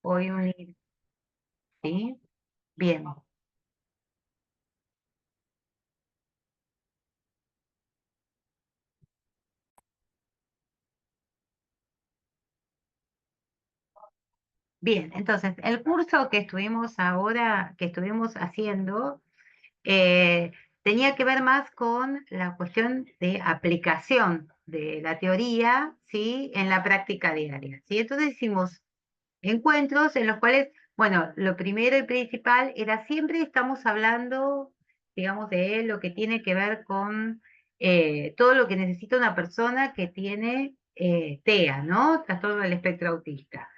Voy a unir, ¿sí? Bien. Bien, entonces, el curso que estuvimos haciendo, eh, tenía que ver más con la cuestión de aplicación de la teoría, ¿sí? En la práctica diaria, ¿sí? Entonces hicimos encuentros en los cuales, bueno, lo primero y principal era siempre estamos hablando, digamos, de lo que tiene que ver con todo lo que necesita una persona que tiene TEA, ¿no? Trastorno del espectro autista.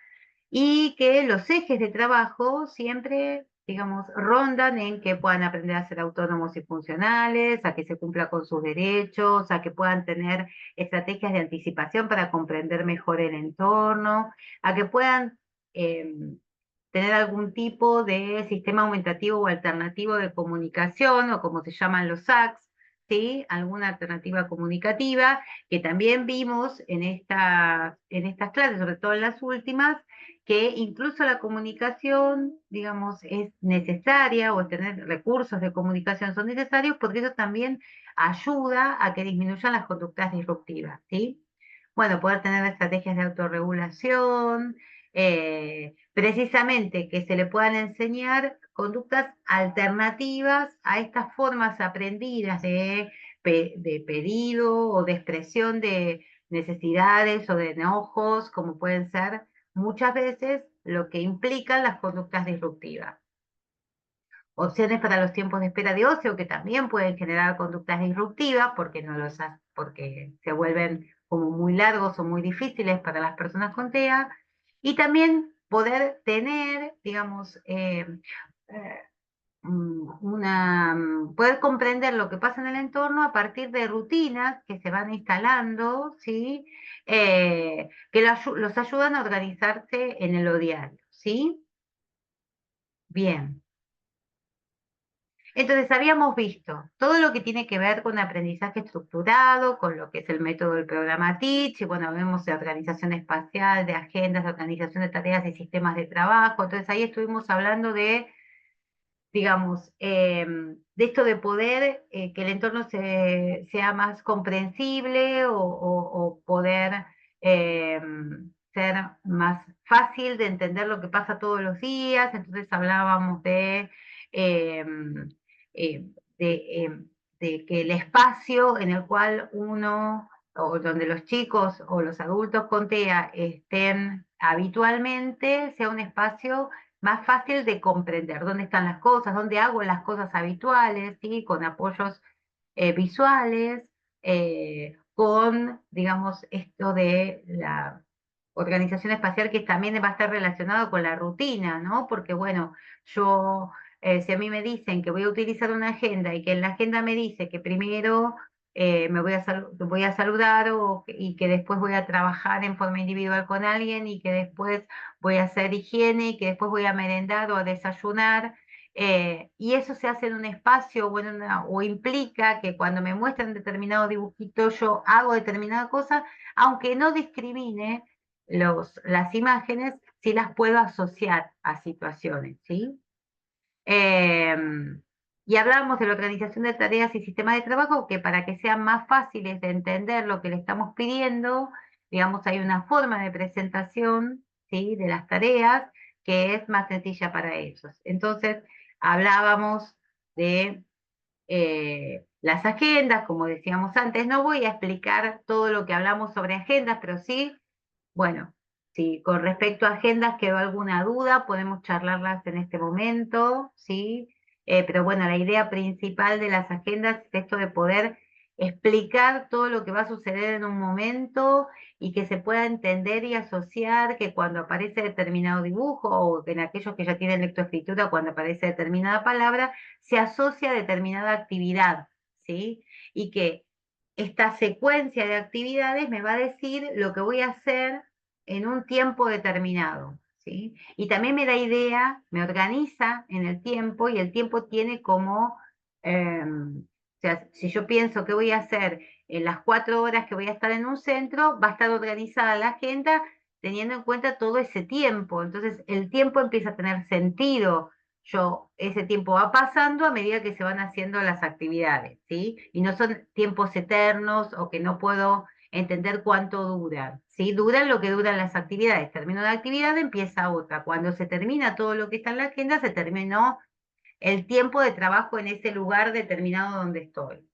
Y que los ejes de trabajo siempre, digamos, rondan en que puedan aprender a ser autónomos y funcionales, a que se cumpla con sus derechos, a que puedan tener estrategias de anticipación para comprender mejor el entorno, a que puedan eh, tener algún tipo de sistema aumentativo o alternativo de comunicación, o como se llaman los SACs, ¿sí? Alguna alternativa comunicativa, que también vimos en estas clases, sobre todo en las últimas, que incluso la comunicación, digamos, es necesaria, o tener recursos de comunicación son necesarios, porque eso también ayuda a que disminuyan las conductas disruptivas, ¿sí? Bueno, poder tener estrategias de autorregulación, precisamente que se le puedan enseñar conductas alternativas a estas formas aprendidas de pedido o de expresión de necesidades o de enojos, como pueden ser muchas veces lo que implican las conductas disruptivas. Opciones para los tiempos de espera de ocio, que también pueden generar conductas disruptivas porque, porque se vuelven como muy largos o muy difíciles para las personas con TEA. Y también poder tener, digamos, eh, poder comprender lo que pasa en el entorno a partir de rutinas que se van instalando, ¿sí? Que los ayudan a organizarse en el diario, ¿sí? Bien. Entonces, habíamos visto todo lo que tiene que ver con aprendizaje estructurado, con lo que es el método del programa Teach, y bueno, vemos de organización espacial, de agendas, de organización de tareas y sistemas de trabajo. Entonces, ahí estuvimos hablando de, digamos, de esto de poder que el entorno sea más comprensible, o poder eh, ser más fácil de entender lo que pasa todos los días. Entonces hablábamos eh, eh, de, eh, de que el espacio en el cual uno, o donde los chicos o los adultos con TEA estén habitualmente, sea un espacio más fácil de comprender dónde están las cosas, dónde hago las cosas habituales, ¿sí? Con apoyos visuales, con, digamos, esto de la organización espacial, que también va a estar relacionado con la rutina, ¿no? Porque, bueno, yo, si a mí me dicen que voy a utilizar una agenda, y que en la agenda me dice que primero me voy a saludar, y que después voy a trabajar en forma individual con alguien, y que después voy a hacer higiene, y que después voy a merendar o a desayunar, y eso se hace en un espacio, o implica que cuando me muestran determinado dibujito yo hago determinada cosa, aunque no discrimine las imágenes, sí las puedo asociar a situaciones, ¿sí? Eh, y hablábamos de la organización de tareas y sistemas de trabajo, que para que sean más fáciles de entender lo que le estamos pidiendo, digamos, hay una forma de presentación, ¿sí? De las tareas que es más sencilla para ellos. Entonces, hablábamos de las agendas, como decíamos antes. No voy a explicar todo lo que hablamos sobre agendas, pero sí, bueno, si con respecto a agendas quedó alguna duda, podemos charlarlas en este momento, ¿sí? Pero bueno, la idea principal de las agendas es esto de poder explicar todo lo que va a suceder en un momento, y que se pueda entender y asociar que cuando aparece determinado dibujo, o en aquellos que ya tienen lectoescritura, cuando aparece determinada palabra, se asocia a determinada actividad, ¿sí? Y que esta secuencia de actividades me va a decir lo que voy a hacer en un tiempo determinado, ¿sí? Y también me da idea, me organiza en el tiempo, y el tiempo tiene como, o sea, si yo pienso que voy a hacer en las 4 horas que voy a estar en un centro, va a estar organizada la agenda teniendo en cuenta todo ese tiempo. Entonces el tiempo empieza a tener sentido. Ese tiempo va pasando a medida que se van haciendo las actividades, ¿sí? Y no son tiempos eternos o que no puedo entender cuánto duran, ¿sí? Duran lo que duran las actividades. Termina una actividad, empieza otra. Cuando se termina todo lo que está en la agenda, se terminó el tiempo de trabajo en ese lugar determinado donde estoy.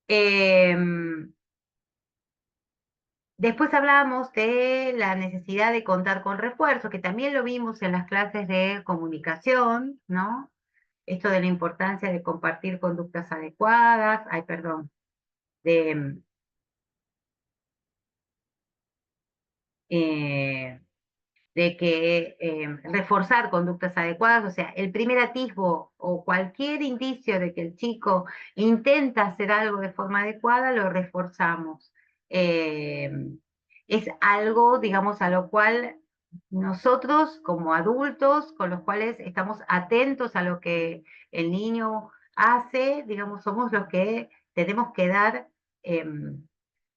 Em, Después hablábamos de la necesidad de contar con refuerzos, que también lo vimos en las clases de comunicación, ¿no? Esto de la importancia de compartir conductas adecuadas, ay, perdón, de, eh, de que reforzar conductas adecuadas, o sea, el primer atisbo o cualquier indicio de que el chico intenta hacer algo de forma adecuada, lo reforzamos. Eh, es algo, digamos, a lo cual nosotros como adultos, con los cuales estamos atentos a lo que el niño hace, digamos, somos los que tenemos que dar,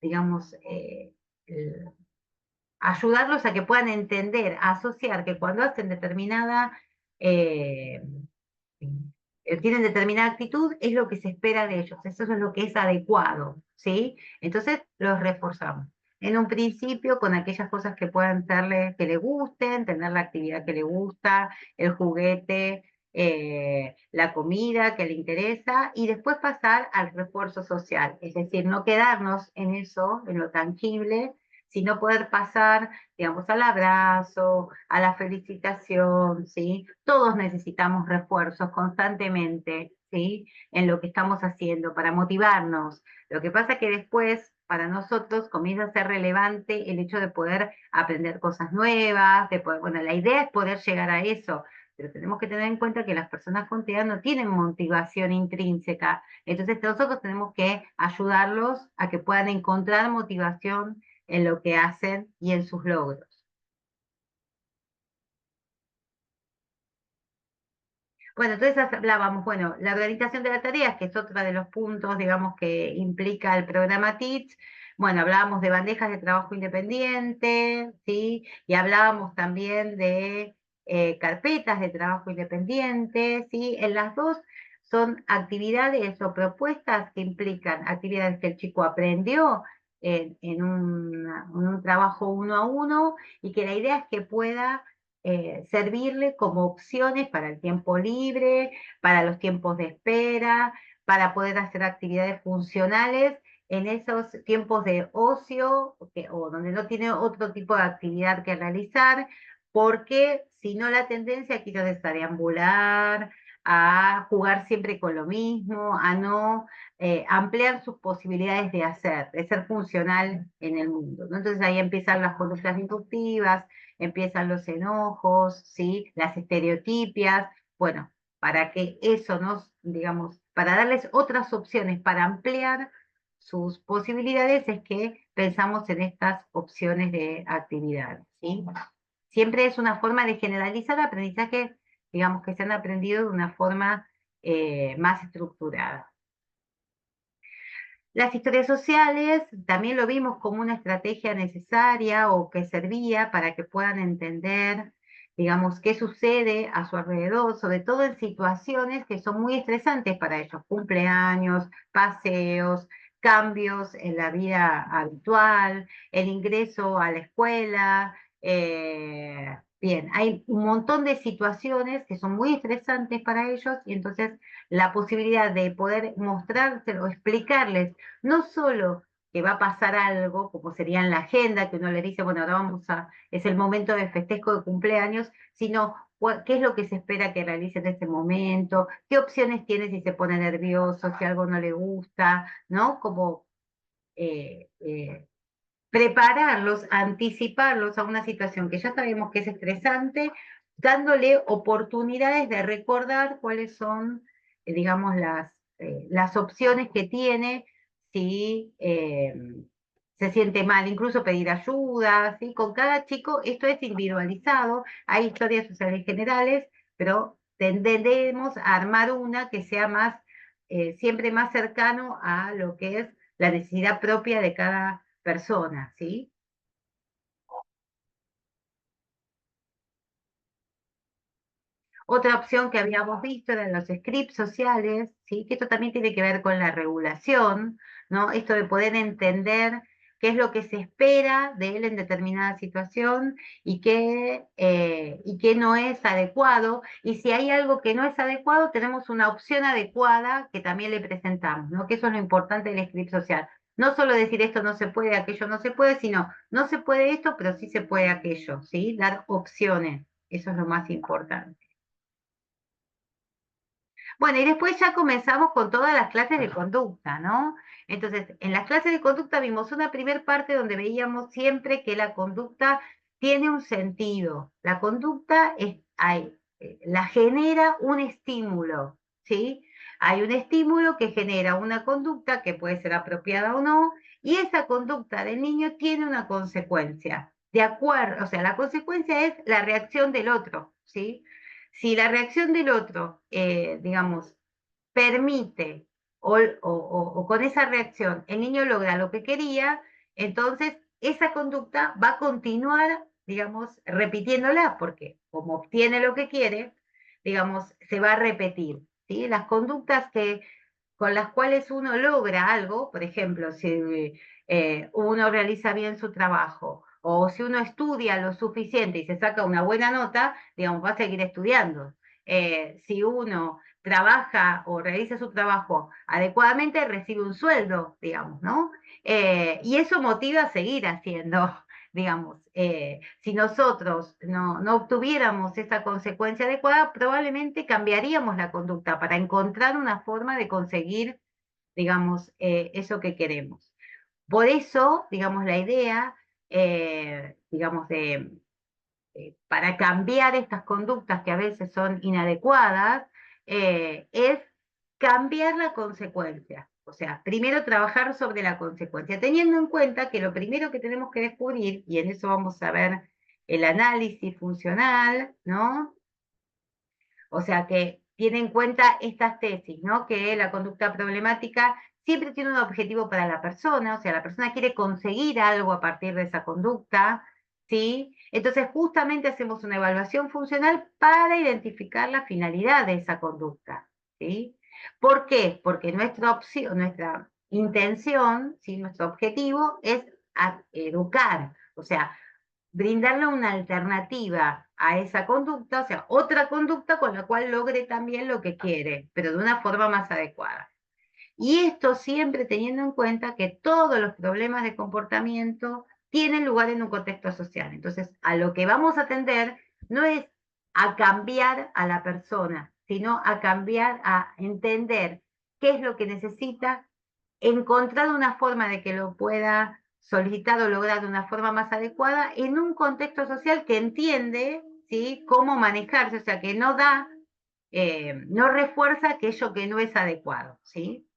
digamos, ayudarlos a que puedan entender, a asociar que cuando hacen eh, tienen determinada actitud, es lo que se espera de ellos, eso es lo que es adecuado, ¿sí? Entonces los reforzamos. En un principio con aquellas cosas que puedan serle, que le gusten, tener la actividad que le gusta, el juguete, la comida que le interesa, y después pasar al refuerzo social, es decir, no quedarnos en eso, en lo tangible, sino poder pasar, digamos, al abrazo, a la felicitación, ¿sí? Todos necesitamos refuerzos constantemente, ¿sí? En lo que estamos haciendo para motivarnos. Lo que pasa es que después, para nosotros, comienza a ser relevante el hecho de poder aprender cosas nuevas, de poder, bueno, la idea es poder llegar a eso, pero tenemos que tener en cuenta que las personas con TEA no tienen motivación intrínseca. Entonces nosotros tenemos que ayudarlos a que puedan encontrar motivación en lo que hacen y en sus logros. Bueno, entonces hablábamos, bueno, la organización de las tareas, que es otro de los puntos, digamos, que implica el programa Teach. Bueno, hablábamos de bandejas de trabajo independiente, ¿sí? Y hablábamos también de carpetas de trabajo independiente, ¿sí? En las dos son actividades o propuestas que implican actividades que el chico aprendió en un trabajo uno a uno y que la idea es que pueda servirle como opciones para el tiempo libre, para los tiempos de espera, para poder hacer actividades funcionales en esos tiempos de ocio o donde no tiene otro tipo de actividad que realizar, porque si no la tendencia quizás es a deambular, a jugar siempre con lo mismo, a no ampliar sus posibilidades de ser funcional en el mundo, ¿no? Entonces ahí empiezan las conductas disruptivas, empiezan los enojos, ¿sí? Las estereotipias, bueno, para que eso nos, digamos, para darles otras opciones, para ampliar sus posibilidades, es que pensamos en estas opciones de actividades, ¿sí? Siempre es una forma de generalizar aprendizaje, digamos, que se han aprendido de una forma más estructurada. Las historias sociales también lo vimos como una estrategia necesaria o que servía para que puedan entender, digamos, qué sucede a su alrededor, sobre todo en situaciones que son muy estresantes para ellos, cumpleaños, paseos, cambios en la vida habitual, el ingreso a la escuela. Bien, hay un montón de situaciones que son muy estresantes para ellos y entonces la posibilidad de poder mostrárselo, explicarles no solo que va a pasar algo, como sería en la agenda, que uno le dice, bueno, ahora es el momento de festejo de cumpleaños, sino qué es lo que se espera que realice en ese momento, qué opciones tiene si se pone nervioso, si algo no le gusta, ¿no? Como eh, eh, prepararlos, anticiparlos a una situación que ya sabemos que es estresante, dándole oportunidades de recordar cuáles son, digamos, las opciones que tiene si se siente mal, incluso pedir ayuda, ¿sí? Con cada chico esto es individualizado, hay historias sociales generales, pero tendemos a armar una que sea más siempre más cercano a lo que es la necesidad propia de cada persona, ¿sí? Otra opción que habíamos visto eran los scripts sociales, ¿sí? Que esto también tiene que ver con la regulación, ¿no? Esto de poder entender qué es lo que se espera de él en determinada situación y qué no es adecuado. Y si hay algo que no es adecuado, tenemos una opción adecuada que también le presentamos, ¿no? Que eso es lo importante del script social. No solo decir esto no se puede, aquello no se puede, sino no se puede esto, pero sí se puede aquello, ¿sí? Dar opciones. Eso es lo más importante. Bueno, y después ya comenzamos con todas las clases de conducta, ¿no? Entonces, en las clases de conducta vimos una primer parte donde veíamos siempre que la conducta tiene un sentido. La conducta la genera un estímulo, ¿sí? Hay un estímulo que genera una conducta que puede ser apropiada o no, y esa conducta del niño tiene una consecuencia. De acuerdo, o sea, la consecuencia es la reacción del otro, ¿sí? Si la reacción del otro, digamos, permite o con esa reacción el niño logra lo que quería, entonces esa conducta va a continuar, digamos, repitiéndola, porque como obtiene lo que quiere, digamos, se va a repetir. ¿Sí? Las conductas con las cuales uno logra algo, por ejemplo, si uno realiza bien su trabajo o si uno estudia lo suficiente y se saca una buena nota, digamos, va a seguir estudiando. Si uno trabaja o realiza su trabajo adecuadamente, recibe un sueldo, digamos, ¿no? Y eso motiva a seguir haciendo, digamos. Si nosotros no obtuviéramos esa consecuencia adecuada, probablemente cambiaríamos la conducta para encontrar una forma de conseguir, digamos, eso que queremos. Por eso, digamos, la idea, digamos, para cambiar estas conductas que a veces son inadecuadas, es cambiar la consecuencia. O sea, primero trabajar sobre la consecuencia, teniendo en cuenta que lo primero que tenemos que descubrir, y en eso vamos a ver el análisis funcional, ¿no? O sea, que tiene en cuenta estas tesis, ¿no? Que la conducta problemática siempre tiene un objetivo para la persona, o sea, la persona quiere conseguir algo a partir de esa conducta, ¿sí? Entonces, justamente hacemos una evaluación funcional para identificar la finalidad de esa conducta, ¿sí? ¿Por qué? Porque nuestra opción, nuestra intención, ¿sí? Nuestro objetivo es educar, o sea, brindarle una alternativa a esa conducta, o sea, otra conducta con la cual logre también lo que quiere, pero de una forma más adecuada. Y esto siempre teniendo en cuenta que todos los problemas de comportamiento tienen lugar en un contexto social. Entonces, a lo que vamos a atender no es a cambiar a la persona, sino a cambiar, a entender qué es lo que necesita, encontrar una forma de que lo pueda solicitar o lograr de una forma más adecuada en un contexto social que entiende, ¿sí? Cómo manejarse, o sea, que no da, no refuerza aquello que no es adecuado, ¿sí?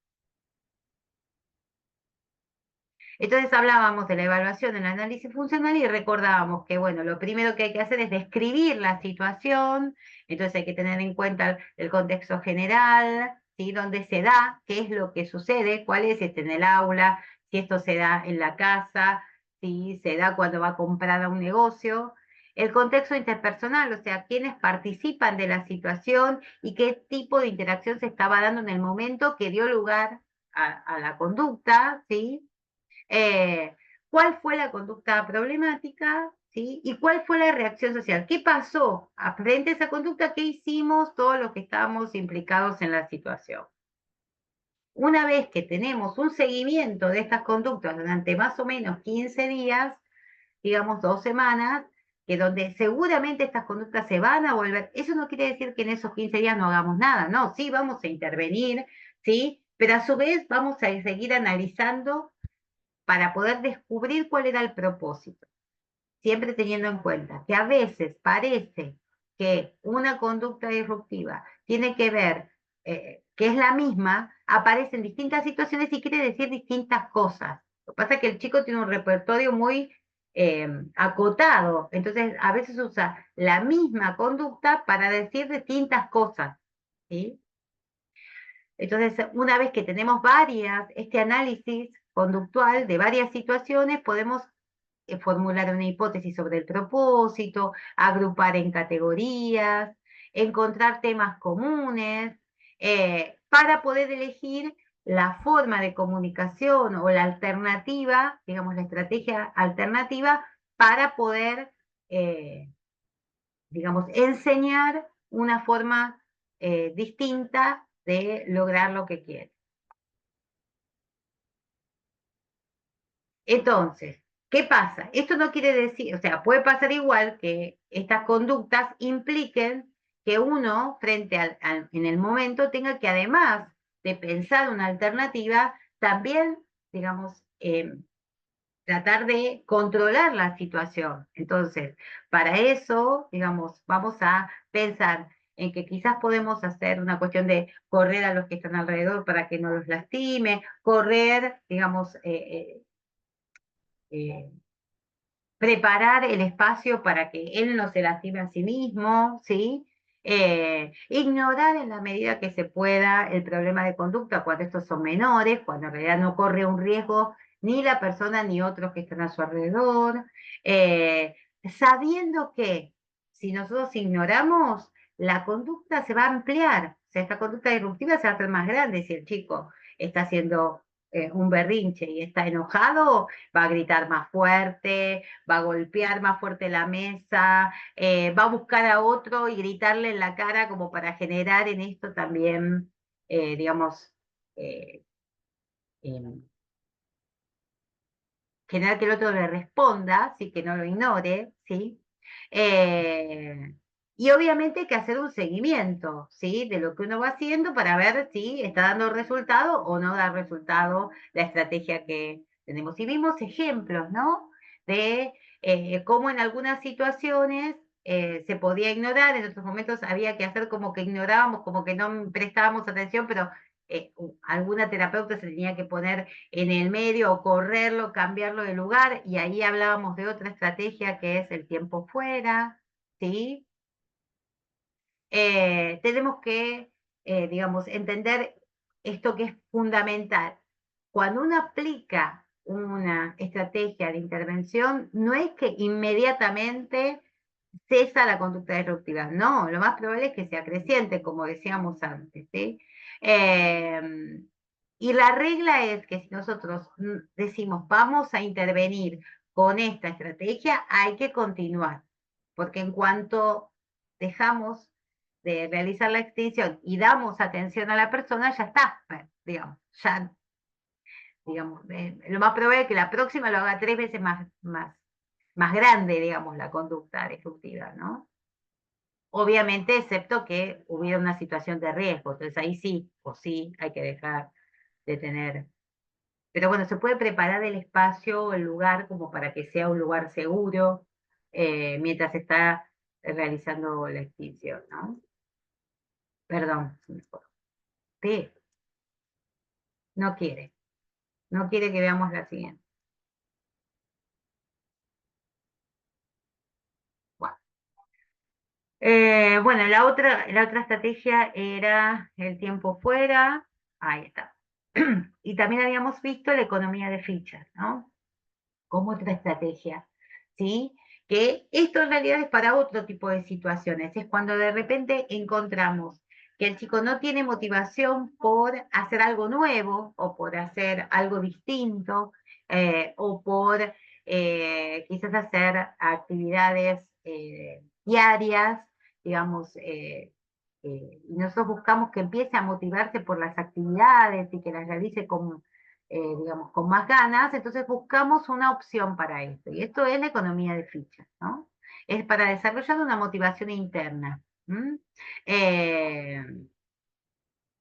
Entonces hablábamos de la evaluación, del análisis funcional y recordábamos que, bueno, lo primero que hay que hacer es describir la situación, entonces hay que tener en cuenta el contexto general, ¿sí? Dónde se da, qué es lo que sucede, cuál es, si está en el aula, si esto se da en la casa, si se da cuando va a comprar a un negocio. El contexto interpersonal, o sea, quiénes participan de la situación y qué tipo de interacción se estaba dando en el momento que dio lugar a la conducta, ¿sí? Cuál fue la conducta problemática, ¿sí? Y cuál fue la reacción social. ¿Qué pasó frente a esa conducta? ¿Qué hicimos todos los que estábamos implicados en la situación? Una vez que tenemos un seguimiento de estas conductas durante más o menos 15 días, digamos 2 semanas, que donde seguramente estas conductas se van a volver, eso no quiere decir que en esos 15 días no hagamos nada, no, sí vamos a intervenir, ¿sí? Pero a su vez vamos a seguir analizando para poder descubrir cuál era el propósito, siempre teniendo en cuenta que a veces parece que una conducta disruptiva tiene que ver, que es la misma, aparece en distintas situaciones y quiere decir distintas cosas. Lo que pasa es que el chico tiene un repertorio muy acotado, entonces a veces usa la misma conducta para decir distintas cosas, ¿sí? Entonces, una vez que tenemos este análisis conductual de varias situaciones, podemos formular una hipótesis sobre el propósito, agrupar en categorías, encontrar temas comunes, para poder elegir la forma de comunicación o la alternativa, digamos, la estrategia alternativa para poder, eh, digamos, enseñar una forma distinta de lograr lo que quiere. Entonces, ¿qué pasa? Esto no quiere decir, o sea, puede pasar igual que estas conductas impliquen que uno, en el momento, tenga que además de pensar una alternativa, también, digamos, tratar de controlar la situación. Entonces, para eso, digamos, vamos a pensar en que quizás podemos hacer una cuestión de correr a los que están alrededor para que no los lastime, correr, digamos, eh, preparar el espacio para que él no se lastime a sí mismo, ¿sí? Ignorar en la medida que se pueda el problema de conducta cuando estos son menores, cuando en realidad no corre un riesgo ni la persona ni otros que están a su alrededor, eh, sabiendo que si nosotros ignoramos, la conducta se va a ampliar, o sea, esta conducta disruptiva se va a hacer más grande si el chico está haciendo un berrinche y está enojado, va a gritar más fuerte, va a golpear más fuerte la mesa, va a buscar a otro y gritarle en la cara como para generar en esto también, digamos, eh, em, generar que el otro le responda, ¿sí? Que no lo ignore, ¿sí? Eh, y obviamente hay que hacer un seguimiento, ¿sí? De lo que uno va haciendo para ver si está dando resultado o no da resultado la estrategia que tenemos. Y vimos ejemplos, ¿no? De cómo en algunas situaciones se podía ignorar, en otros momentos había que hacer como que ignorábamos, como que no prestábamos atención, pero alguna terapeuta se tenía que poner en el medio o correrlo, cambiarlo de lugar, y ahí hablábamos de otra estrategia que es el tiempo fuera, ¿sí? Tenemos que, digamos, entender esto que es fundamental. Cuando uno aplica una estrategia de intervención, no es que inmediatamente cesa la conducta disruptiva, no, lo más probable es que sea creciente, como decíamos antes, ¿sí? Eh, y la regla es que si nosotros decimos vamos a intervenir con esta estrategia, hay que continuar, porque en cuanto dejamos de realizar la extinción y damos atención a la persona, ya está, digamos, ya, digamos, lo más probable es que la próxima lo haga 3 veces más grande, digamos, la conducta destructiva, ¿no? Obviamente, excepto que hubiera una situación de riesgo, entonces ahí sí, o sí, hay que dejar de tener. Pero bueno, se puede preparar el espacio, el lugar, como para que sea un lugar seguro, mientras se está realizando la extinción, ¿no? Perdón, sí, no quiere, no quiere que veamos la siguiente. Bueno, bueno, la otra estrategia era el tiempo fuera, ahí está. Y también habíamos visto la economía de fichas, ¿no? Como otra estrategia, ¿sí? Que esto en realidad es para otro tipo de situaciones, es cuando de repente encontramos que el chico no tiene motivación por hacer algo nuevo o por hacer algo distinto, o por quizás hacer actividades diarias, digamos, y nosotros buscamos que empiece a motivarse por las actividades y que las realice con, digamos, con más ganas, entonces buscamos una opción para esto. Y esto es la economía de fichas, ¿no? Es para desarrollar una motivación interna. Eh,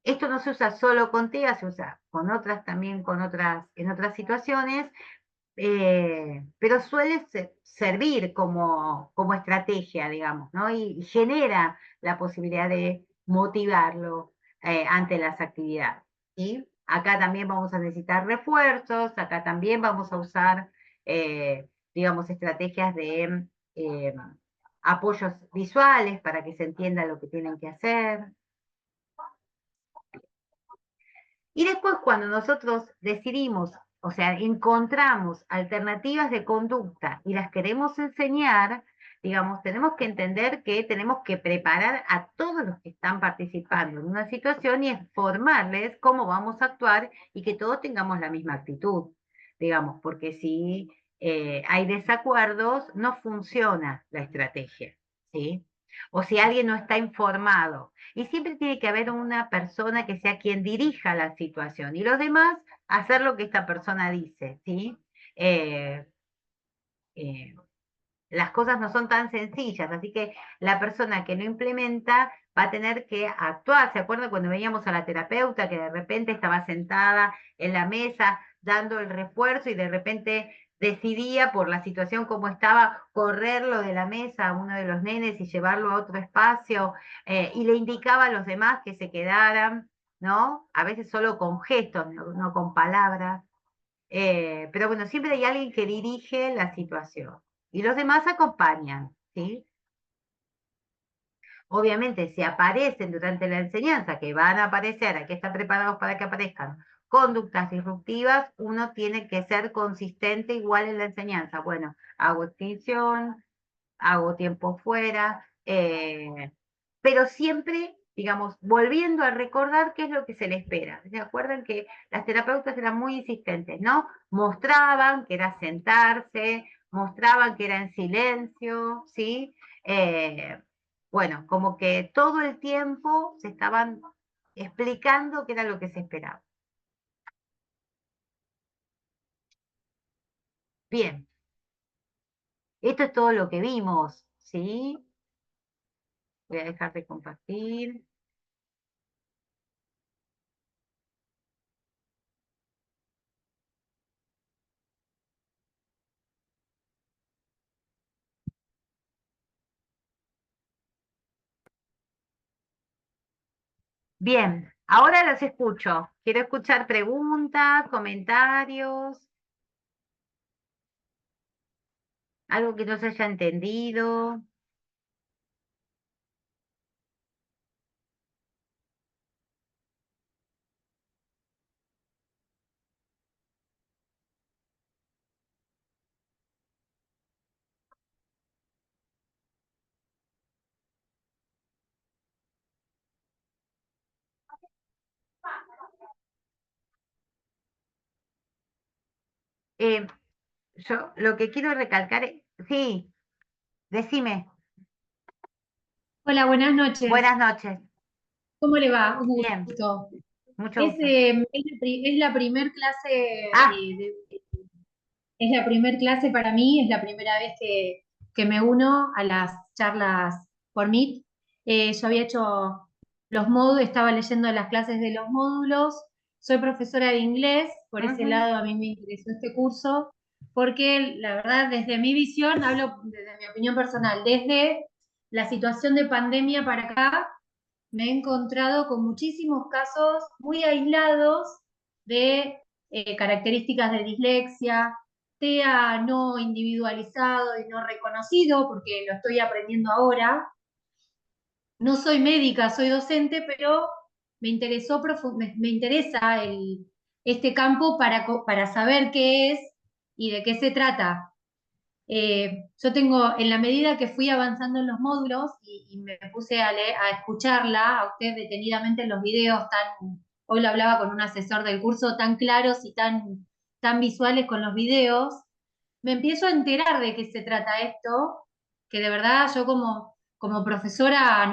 Esto no se usa solo con TEA, se usa con otras también, en otras situaciones, pero suele servir como estrategia, digamos, ¿no? Y genera la posibilidad de motivarlo ante las actividades. ¿Sí? Acá también vamos a necesitar refuerzos, acá también vamos a usar, digamos, estrategias de apoyos visuales para que se entienda lo que tienen que hacer. Y después cuando nosotros decidimos, o sea, encontramos alternativas de conducta y las queremos enseñar, digamos, tenemos que entender que tenemos que preparar a todos los que están participando en una situación y formarles cómo vamos a actuar y que todos tengamos la misma actitud, digamos, porque si hay desacuerdos, no funciona la estrategia, ¿sí? O si alguien no está informado. Y siempre tiene que haber una persona que sea quien dirija la situación y los demás hacer lo que esta persona dice, ¿sí? Eh, eh, las cosas no son tan sencillas, así que la persona que no implementa va a tener que actuar. ¿Se acuerdan cuando veíamos a la terapeuta que de repente estaba sentada en la mesa dando el refuerzo y de repente decidía por la situación como estaba correrlo de la mesa a uno de los nenes y llevarlo a otro espacio y le indicaba a los demás que se quedaran, ¿no? A veces solo con gestos, no con palabras. Pero bueno, siempre hay alguien que dirige la situación y los demás acompañan, ¿sí? Obviamente, si aparecen durante la enseñanza, que van a aparecer, hay que estar preparados para que aparezcan conductas disruptivas, uno tiene que ser consistente igual en la enseñanza. Bueno, hago extinción, hago tiempo fuera, pero siempre, digamos, volviendo a recordar qué es lo que se le espera. ¿Se acuerdan que las terapeutas eran muy insistentes, ¿no? Mostraban que era sentarse, mostraban que era en silencio, ¿sí? Bueno, como que todo el tiempo se estaban explicando qué era lo que se esperaba. Bien, esto es todo lo que vimos, ¿sí? Voy a dejar de compartir. Bien, ahora los escucho. Quiero escuchar preguntas, comentarios, algo que no se haya entendido. Eh, yo lo que quiero recalcar es, sí, decime, Hola, buenas noches. buenas noches. ¿Cómo le va? Un Bien, gusto. mucho gusto. Es la primer clase, Ah, es la primer clase para mí, es la primera vez que me uno a las charlas por Meet. Yo había hecho los módulos, estaba leyendo las clases de los módulos. Soy profesora de inglés, por ese ujú. lado a mí me interesó este curso, porque la verdad, desde mi visión, hablo desde mi opinión personal, desde la situación de pandemia para acá me he encontrado con muchísimos casos muy aislados de características de dislexia, TEA no individualizado y no reconocido, porque lo estoy aprendiendo ahora. No soy médica, soy docente, pero me interesa este campo para saber qué es y de qué se trata. Yo tengo, en la medida que fui avanzando en los módulos y me puse a escucharla a usted detenidamente en los videos hoy lo hablaba con un asesor del curso, tan claros y tan visuales con los videos, me empiezo a enterar de qué se trata esto, que de verdad yo como profesora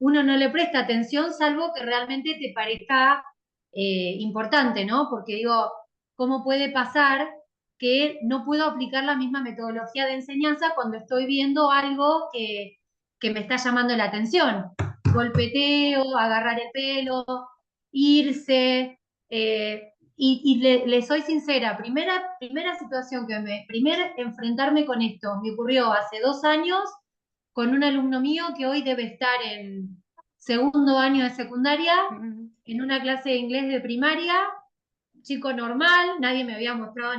uno no le presta atención salvo que realmente te parezca importante, ¿no? Porque digo, ¿cómo puede pasar que no puedo aplicar la misma metodología de enseñanza cuando estoy viendo algo que me está llamando la atención? Golpeteo, agarrar el pelo, irse, le soy sincera, primera situación primer enfrentarme con esto, me ocurrió hace 2 años con un alumno mío que hoy debe estar en segundo año de secundaria, Ujú. en una clase de inglés de primaria, chico normal, nadie me había mostrado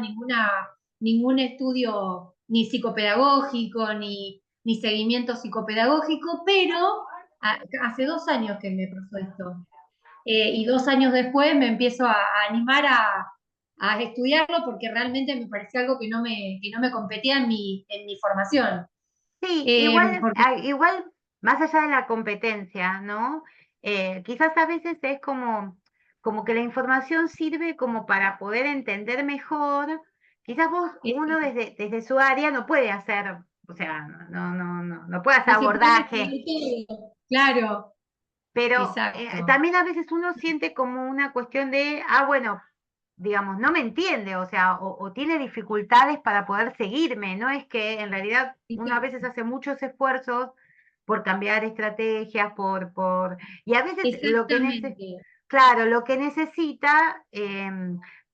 ningún estudio ni psicopedagógico, ni seguimiento psicopedagógico, pero hace 2 años que me pasó esto. y 2 años después me empiezo a animar a estudiarlo porque realmente me parecía algo que no me competía en mi formación. Sí, igual, Porque igual, más allá de la competencia, ¿no? Quizás a veces es como que la información sirve como para poder entender mejor. Quizás uno desde su área no puede hacer, o sea, no puede hacer no se puede abordaje, estudiar todo. Claro, pero exacto. también a veces uno siente como una cuestión de, bueno, digamos, no me entiende, o sea, o tiene dificultades para poder seguirme, no es que en realidad uno a veces hace muchos esfuerzos por cambiar estrategias, y a veces Exactamente. claro, lo que necesita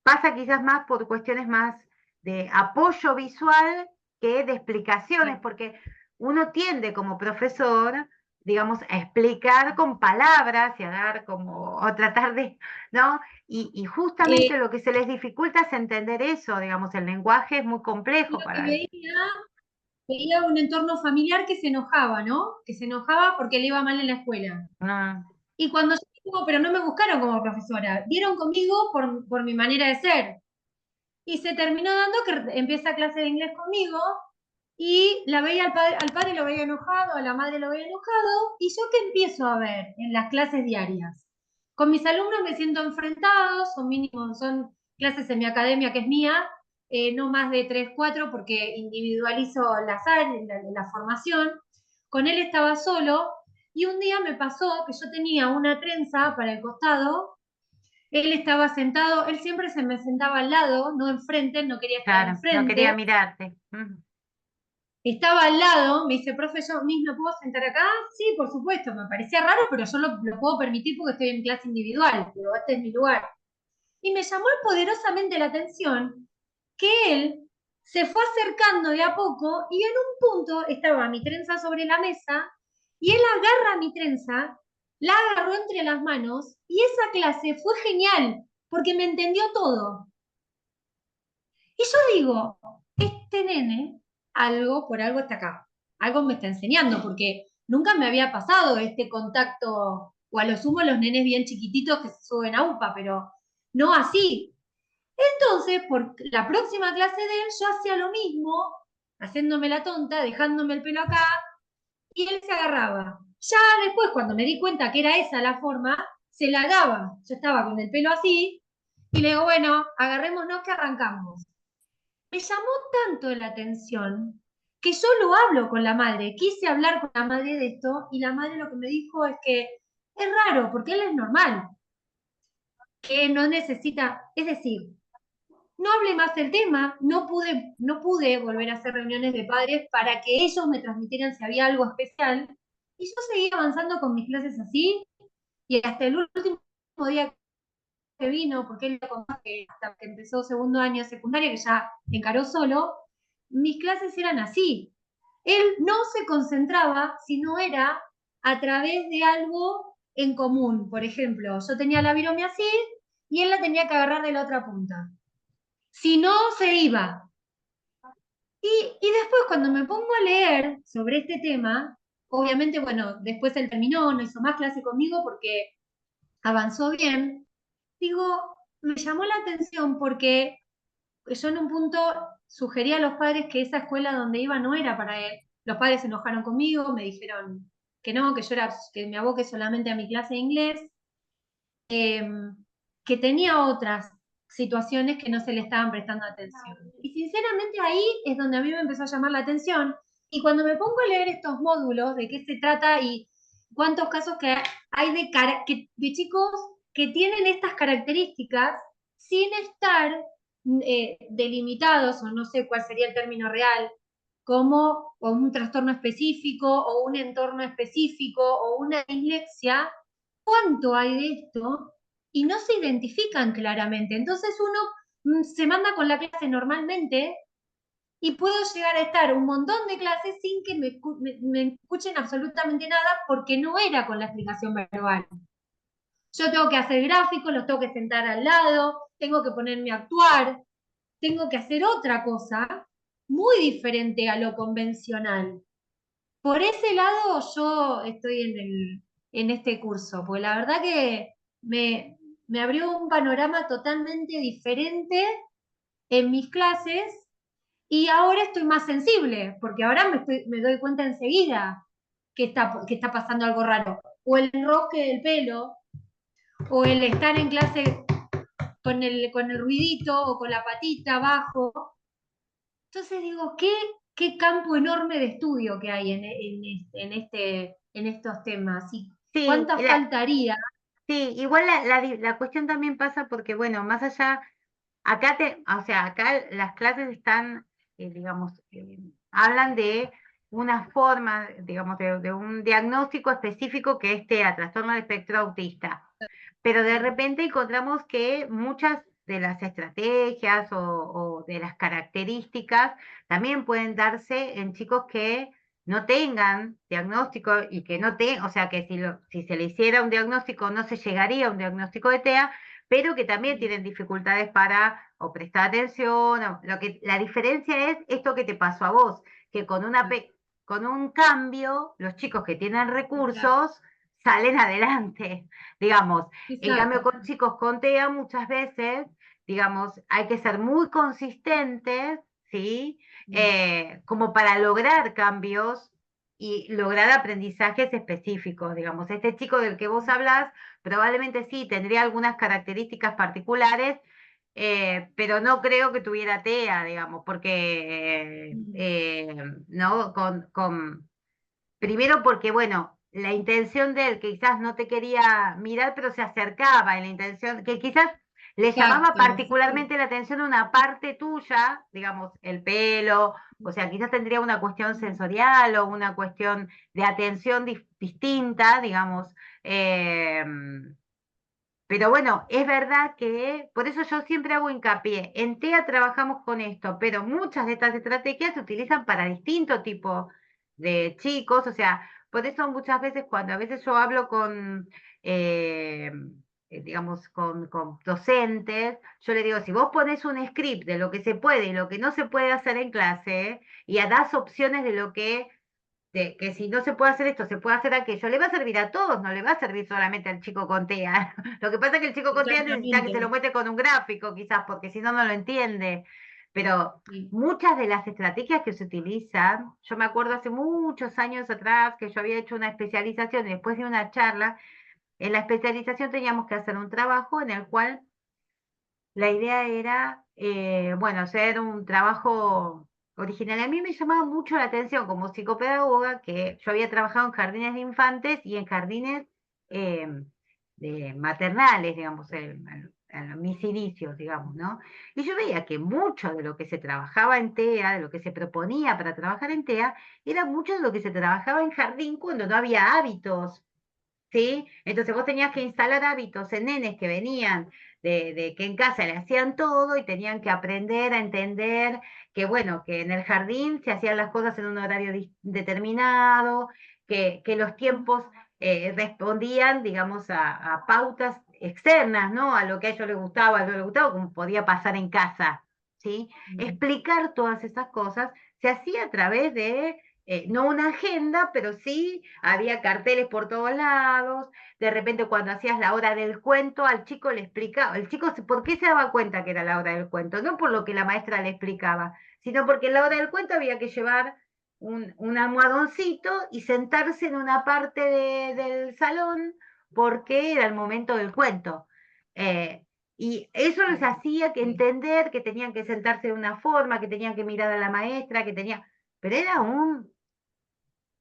pasa quizás más por cuestiones más de apoyo visual que de explicaciones, porque uno tiende como profesor, digamos, a explicar con palabras y a dar como, o tratar de, ¿no? Y Eh, justamente lo que se les dificulta es entender eso, digamos, el lenguaje es muy complejo lo que para... veía un entorno familiar que se enojaba, ¿no? Que se enojaba porque le iba mal en la escuela. No, Y cuando yo digo, pero no me buscaron como profesora, dieron conmigo por mi manera de ser. Y se terminó dando que empieza clase de inglés conmigo y la veía al padre lo veía enojado, a la madre lo veía enojado, y yo qué empiezo a ver en las clases diarias. Con mis alumnos me siento enfrentados, son mínimos, son clases en mi academia que es mía, no más de 3 4 porque individualizo las áreas, la formación. Con él estaba solo y un día me pasó que yo tenía una trenza para el costado, él estaba sentado, él siempre se me sentaba al lado, no enfrente, no quería estar claro, no quería enfrente. mirarte. Estaba al lado, me dice, profe, yo mismo puedo sentar acá. Sí, por supuesto, me parecía raro, pero yo lo puedo permitir porque estoy en clase individual, pero este es mi lugar. Y me llamó poderosamente la atención que él se fue acercando de a poco y en un punto estaba mi trenza sobre la mesa y él agarra mi trenza, la agarró entre las manos y esa clase fue genial porque me entendió todo. Y yo digo, este nene, algo por algo está acá, algo me está enseñando, porque nunca me había pasado este contacto, o a lo sumo los nenes bien chiquititos que se suben a UPA, pero no así. Entonces, por la próxima clase de él, yo hacía lo mismo, haciéndome la tonta, dejándome el pelo acá, y él se agarraba. Ya después, cuando me di cuenta que era esa la forma, se la daba. Yo estaba con el pelo así, y le digo, bueno, agarrémonos que arrancamos. Me llamó tanto la atención que yo lo hablo con la madre. Quise hablar con la madre de esto y la madre lo que me dijo es que es raro porque él es normal, que no necesita, es decir, no hablé más del tema, no pude volver a hacer reuniones de padres para que ellos me transmitieran si había algo especial y yo seguí avanzando con mis clases así y hasta el último día que vino, porque él que hasta que empezó segundo año de secundaria, que ya encaró solo, mis clases eran así. Él no se concentraba si no era a través de algo en común. Por ejemplo, yo tenía la virome así y él la tenía que agarrar de la otra punta. Si no, se iba. Y después cuando me pongo a leer sobre este tema, obviamente, bueno, después él terminó, no hizo más clase conmigo porque avanzó bien, digo, me llamó la atención porque yo en un punto sugerí a los padres que esa escuela donde iba no era para él. Los padres se enojaron conmigo, me dijeron que no, que me aboque solamente a mi clase de inglés, eh, que tenía otras situaciones que no se le estaban prestando atención. Y sinceramente ahí es donde a mí me empezó a llamar la atención. Y cuando me pongo a leer estos módulos, de qué se trata y cuántos casos que hay de chicos que tienen estas características sin estar delimitados, o no sé cuál sería el término real, como o un trastorno específico, o un entorno específico, o una dislexia, cuánto hay de esto y no se identifican claramente. Entonces uno se manda con la clase normalmente y puedo llegar a estar un montón de clases sin que me escuchen absolutamente nada porque no era con la explicación verbal. Yo tengo que hacer gráficos, los tengo que sentar al lado, tengo que ponerme a actuar, tengo que hacer otra cosa muy diferente a lo convencional. Por ese lado yo estoy en este curso, porque la verdad que me, me abrió un panorama totalmente diferente en mis clases y ahora estoy más sensible, porque ahora me doy cuenta enseguida que está pasando algo raro. O el enrosque del pelo, o el estar en clase con el ruidito o con la patita abajo. Entonces digo, qué campo enorme de estudio que hay en estos temas y Sí, cuánta faltaría. sí, igual la cuestión también pasa porque, bueno, más allá, o sea, acá las clases están, digamos, hablan de una forma, digamos, de un diagnóstico específico que es TEA, trastorno del espectro autista. Pero de repente encontramos que muchas de las estrategias o de las características también pueden darse en chicos que no tengan diagnóstico y que no tengan, o sea que si se le hiciera un diagnóstico no se llegaría a un diagnóstico de TEA, pero que también tienen dificultades para o prestar atención. La diferencia es esto que te pasó a vos, que con un cambio, los chicos que tienen Exacto, recursos salen adelante, digamos. En cambio, exacto. con chicos con TEA muchas veces, digamos, hay que ser muy consistentes, ¿sí? Como para lograr cambios y lograr aprendizajes específicos, digamos. Este chico del que vos hablás probablemente sí tendría algunas características particulares, pero no creo que tuviera TEA, digamos, porque, ¿no? Primero porque, bueno, la intención de él, que quizás no te quería mirar, pero se acercaba, y la intención, que quizás le llamaba Exacto, sí. particularmente la atención una parte tuya, digamos, el pelo, o sea, quizás tendría una cuestión sensorial o una cuestión de atención distinta, digamos. eh, pero bueno, es verdad que por eso yo siempre hago hincapié. En TEA trabajamos con esto, pero muchas de estas estrategias se utilizan para distintos tipos de chicos. O sea, por eso muchas veces cuando a veces yo hablo eh, digamos, con docentes, yo le digo, si vos pones un script de lo que se puede y lo que no se puede hacer en clase, y das opciones de lo de que si no se puede hacer esto, se puede hacer aquello, le va a servir a todos, no le va a servir solamente al chico con TEA. Lo que pasa es que el chico con TEA necesita que se lo Exactamente. muestre con un gráfico, quizás, porque si no, no lo entiende. Pero Sí. muchas de las estrategias que se utilizan, yo me acuerdo hace muchos años atrás que yo había hecho una especialización y después de una charla, en la especialización teníamos que hacer un trabajo en el cual la idea era, bueno, hacer un trabajo original. A mí me llamaba mucho la atención como psicopedagoga que yo había trabajado en jardines de infantes y en jardines eh, maternales, digamos, en mis inicios, digamos, ¿no? Y yo veía que mucho de lo que se trabajaba en TEA, de lo que se proponía para trabajar en TEA, era mucho de lo que se trabajaba en jardín cuando no había hábitos. ¿Sí? Entonces vos tenías que instalar hábitos en nenes que venían de que en casa le hacían todo y tenían que aprender a entender que, bueno, que en el jardín se hacían las cosas en un horario determinado, que los tiempos respondían, digamos, a pautas externas, ¿no? A lo que a ellos les gustaba, a lo que les gustaba, como podía pasar en casa, ¿sí? Explicar todas esas cosas se hacía a través de no una agenda, pero sí había carteles por todos lados. De repente cuando hacías la hora del cuento, al chico le explicaba, el chico por qué se daba cuenta que era la hora del cuento, no por lo que la maestra le explicaba, sino porque en la hora del cuento había que llevar un almohadoncito y sentarse en una parte del salón porque era el momento del cuento. Eh, y eso les hacía que Sí. entender que tenían que sentarse de una forma, que tenían que mirar a la maestra, que tenía, pero era un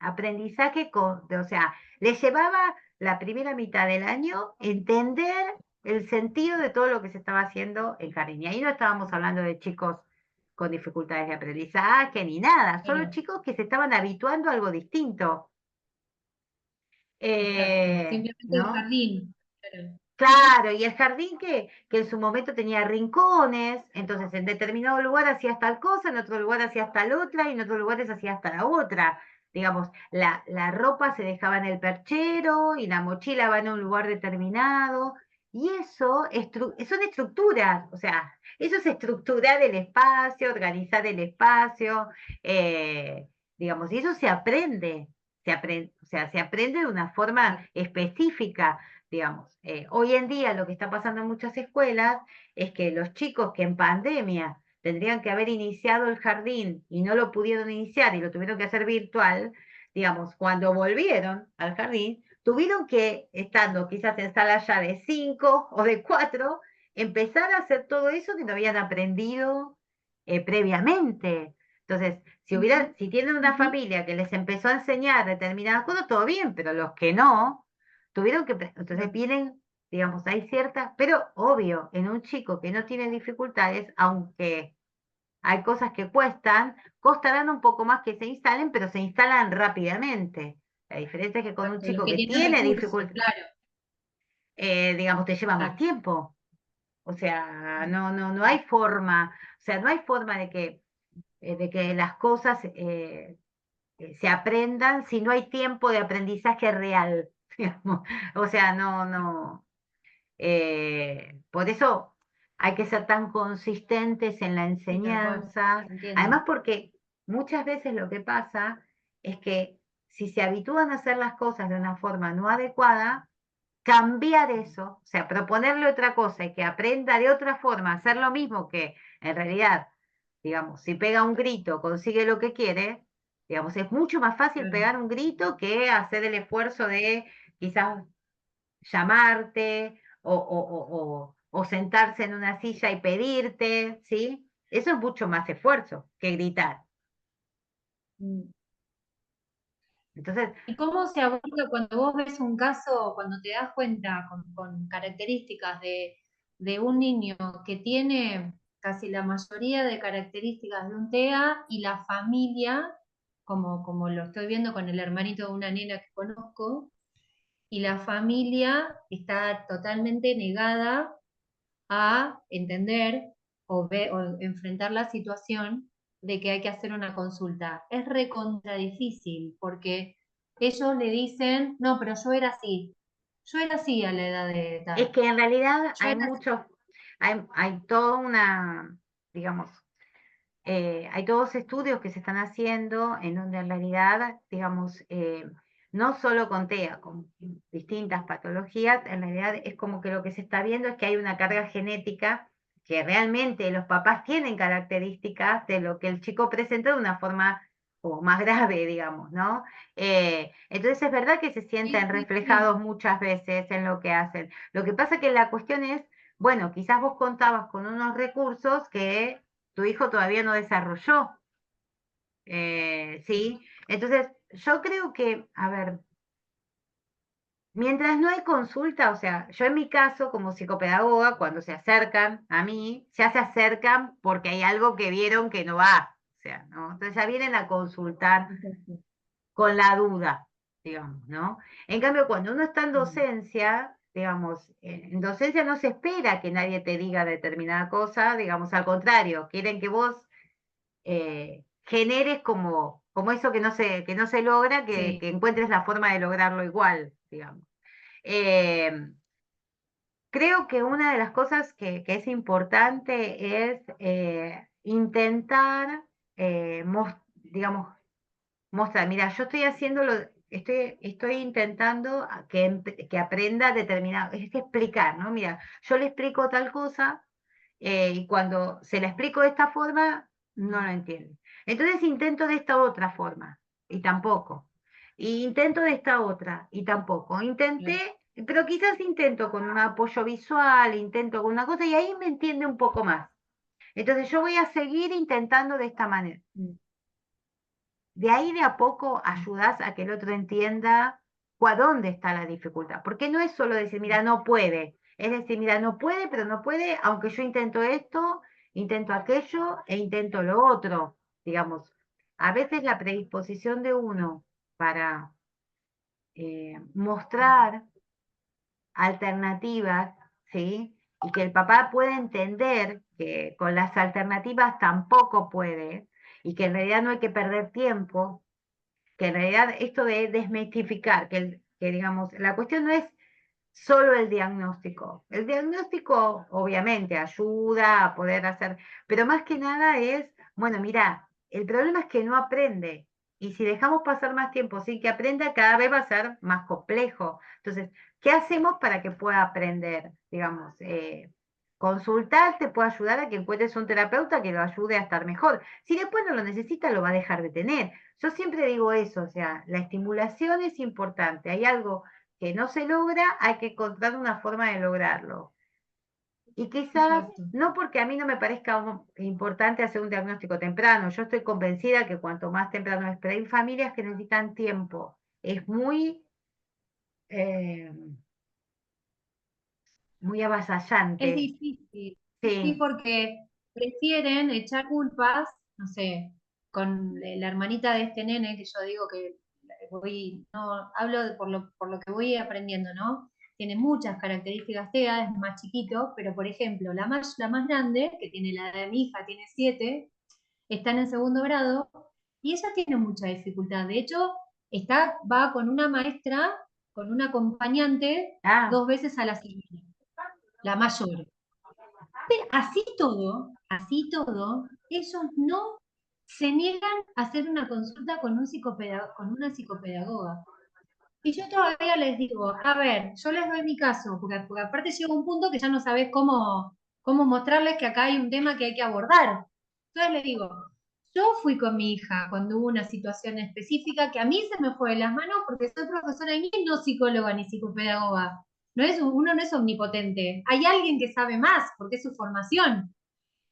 aprendizaje, o sea, le llevaba la primera mitad del año entender el sentido de todo lo que se estaba haciendo en jardín. Y ahí no estábamos hablando de chicos con dificultades de aprendizaje ni nada, solo Claro, chicos que se estaban habituando a algo distinto. exacto. Simplemente el ¿No? jardín. Claro. Claro, y el jardín que en su momento tenía rincones, entonces en determinado lugar hacías tal cosa, en otro lugar hacías tal otra, y en otros lugares hacías tal otra. Digamos, la ropa se dejaba en el perchero y la mochila va en un lugar determinado. Y eso son estructuras, o sea, eso es estructurar el espacio, organizar el espacio, digamos, y eso se aprende, o sea, se aprende de una forma específica. digamos. Hoy en día lo que está pasando en muchas escuelas es que los chicos que en pandemia tendrían que haber iniciado el jardín y no lo pudieron iniciar y lo tuvieron que hacer virtual, digamos, cuando volvieron al jardín, tuvieron que, estando quizás en sala ya de 5 o de 4, empezar a hacer todo eso que no habían aprendido previamente. Entonces, Ujú, si tienen una ujú, familia que les empezó a enseñar determinadas cosas, todo bien, pero los que no, tuvieron que, entonces claro, vienen, digamos, hay ciertas, pero obvio, en un chico que no tiene dificultades, aunque hay cosas que cuestan, costarán un poco más que se instalen, pero se instalan rápidamente. La diferencia es que con un exacto. Los chico que que tienen tiene recursos, dificultades, claro, digamos, te lleva más exacto. tiempo. O sea, no hay forma, o sea, no hay forma de que las cosas se aprendan si no hay tiempo de aprendizaje real, digamos. O sea, no. Por eso hay que ser tan consistentes en la Sí, tal cual, enseñanza. entiendo. Además, porque muchas veces lo que pasa es que si se habitúan a hacer las cosas de una forma no adecuada, cambiar eso, o sea, proponerle otra cosa y que aprenda de otra forma a hacer lo mismo que en realidad, digamos, si pega un grito, consigue lo que quiere, digamos, es mucho más fácil Claro. pegar un grito que hacer el esfuerzo de quizás llamarte o sentarse en una silla y pedirte, ¿sí? Eso es mucho más esfuerzo que gritar. Mm. Entonces, ¿Y cómo se aborda cuando vos ves un caso, cuando te das cuenta con características de un niño que tiene casi la mayoría de características de un TEA y la familia, como lo estoy viendo con el hermanito de una nena que conozco, y la familia está totalmente negada a entender o enfrentar la situación de que hay que hacer una consulta? Es recontra difícil porque ellos le dicen, no, pero yo era así a la edad de es tal, que en realidad yo hay era así. muchos, hay toda una, digamos, hay todos estudios que se están haciendo en donde en realidad, digamos, no solo con TEA, con distintas patologías, en realidad es como que lo que se está viendo es que hay una carga genética que realmente los papás tienen características de lo que el chico presenta de una forma como más grave, digamos, ¿no? Entonces es verdad que se Sí, sienten sí, sí. reflejados muchas veces en lo que hacen. Lo que pasa que la cuestión es, bueno, quizás vos contabas con unos recursos que tu hijo todavía no desarrolló, ¿sí? Entonces, yo creo que, a ver, mientras no hay consulta, o sea, yo en mi caso como psicopedagoga, cuando se acercan a mí, ya se acercan porque hay algo que vieron que no va, o sea, ¿no? Entonces ya vienen a consultar Exacto. con la duda, digamos, ¿no? En cambio, cuando uno está en Mm. docencia, digamos, en docencia no se espera que nadie te diga determinada cosa, digamos, al contrario, quieren que vos generes como eso que no se logra, Sí, que encuentres la forma de lograrlo igual, digamos. Eh, Creo que una de las cosas que es importante es intentar, digamos, mostrar, mira, yo estoy haciéndolo, estoy intentando que aprenda determinado, es que explicar, ¿no? Mira, yo le explico tal cosa y cuando se la explico de esta forma, no lo entiende. Entonces intento de esta otra forma y tampoco. Y intento de esta otra y tampoco. Intenté, claro. pero quizás intento con un apoyo visual, intento con una cosa y ahí me entiende un poco más. Entonces yo voy a seguir intentando de esta manera. Mm, De ahí de a poco mm, ayudas a que el otro entienda dónde está la dificultad. Porque no es solo decir, mm. mira, no puede. Es decir, mira, no puede, pero no puede, aunque yo intento esto, intento aquello e intento lo otro. Digamos, a veces la predisposición de uno para mostrar alternativas, ¿sí? Y que el papá pueda entender que con las alternativas tampoco puede y que en realidad no hay que perder tiempo, que en realidad esto de desmitificar, que digamos, la cuestión no es solo el diagnóstico. El diagnóstico obviamente ayuda a poder hacer, pero más que nada es, bueno, mira, el problema es que no aprende. Y si dejamos pasar más tiempo sin que aprenda, cada vez va a ser más complejo. Entonces, ¿Qué hacemos para que pueda aprender? Digamos, consultar te puede ayudar a que encuentres un terapeuta que lo ayude a estar mejor. Si después no lo necesita, lo va a dejar de tener. Yo siempre digo eso, o sea, la estimulación es importante. Hay algo que no se logra, hay que encontrar una forma de lograrlo. Y quizás, Exacto. no porque a mí no me parezca importante hacer un diagnóstico temprano, yo estoy convencida que cuanto más temprano es, pero hay familias que necesitan tiempo. Es eh, muy Es avasallante. difícil, sí, Sí. porque prefieren echar culpas, no sé, con la hermanita de este nene, que yo digo que no, hablo por lo que voy aprendiendo, ¿no? Tiene muchas características TEA, es más chiquito, pero por ejemplo, la más grande, que tiene la edad de mi hija, tiene 7, está en el segundo grado, y ella tiene mucha dificultad. De hecho, va con una maestra, con una acompañante, Ah, 2 veces a la semana, la mayor. Así todo, ellos no se niegan a hacer una consulta con con una psicopedagoga. Y yo todavía les digo, a ver, yo les doy mi caso, porque aparte llega un punto que ya no sabes cómo mostrarles que acá hay un tema que hay que abordar. Entonces les digo, yo fui con mi hija cuando hubo una situación específica que a mí se me fue de las manos porque soy profesora y no psicóloga ni psicopedagoga. Uno no es omnipotente. Hay alguien que sabe más porque es su formación.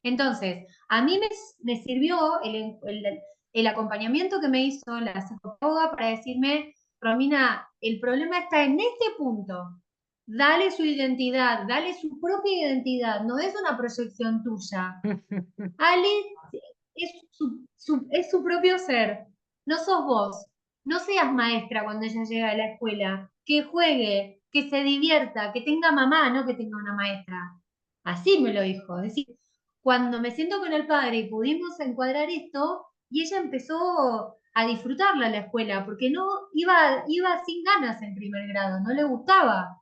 Entonces, a mí me sirvió el acompañamiento que me hizo la psicóloga para decirme, Romina, el problema está en este punto. Dale su identidad, dale su propia identidad, no es una proyección tuya. Ale es su propio ser, no sos vos. No seas maestra cuando ella llega a la escuela, que juegue, que se divierta, que tenga mamá, no que tenga una maestra. Así me lo dijo. Es decir, cuando me siento con el padre y pudimos encuadrar esto, y ella empezó a disfrutarla la escuela, porque no iba sin ganas en primer grado, no le gustaba.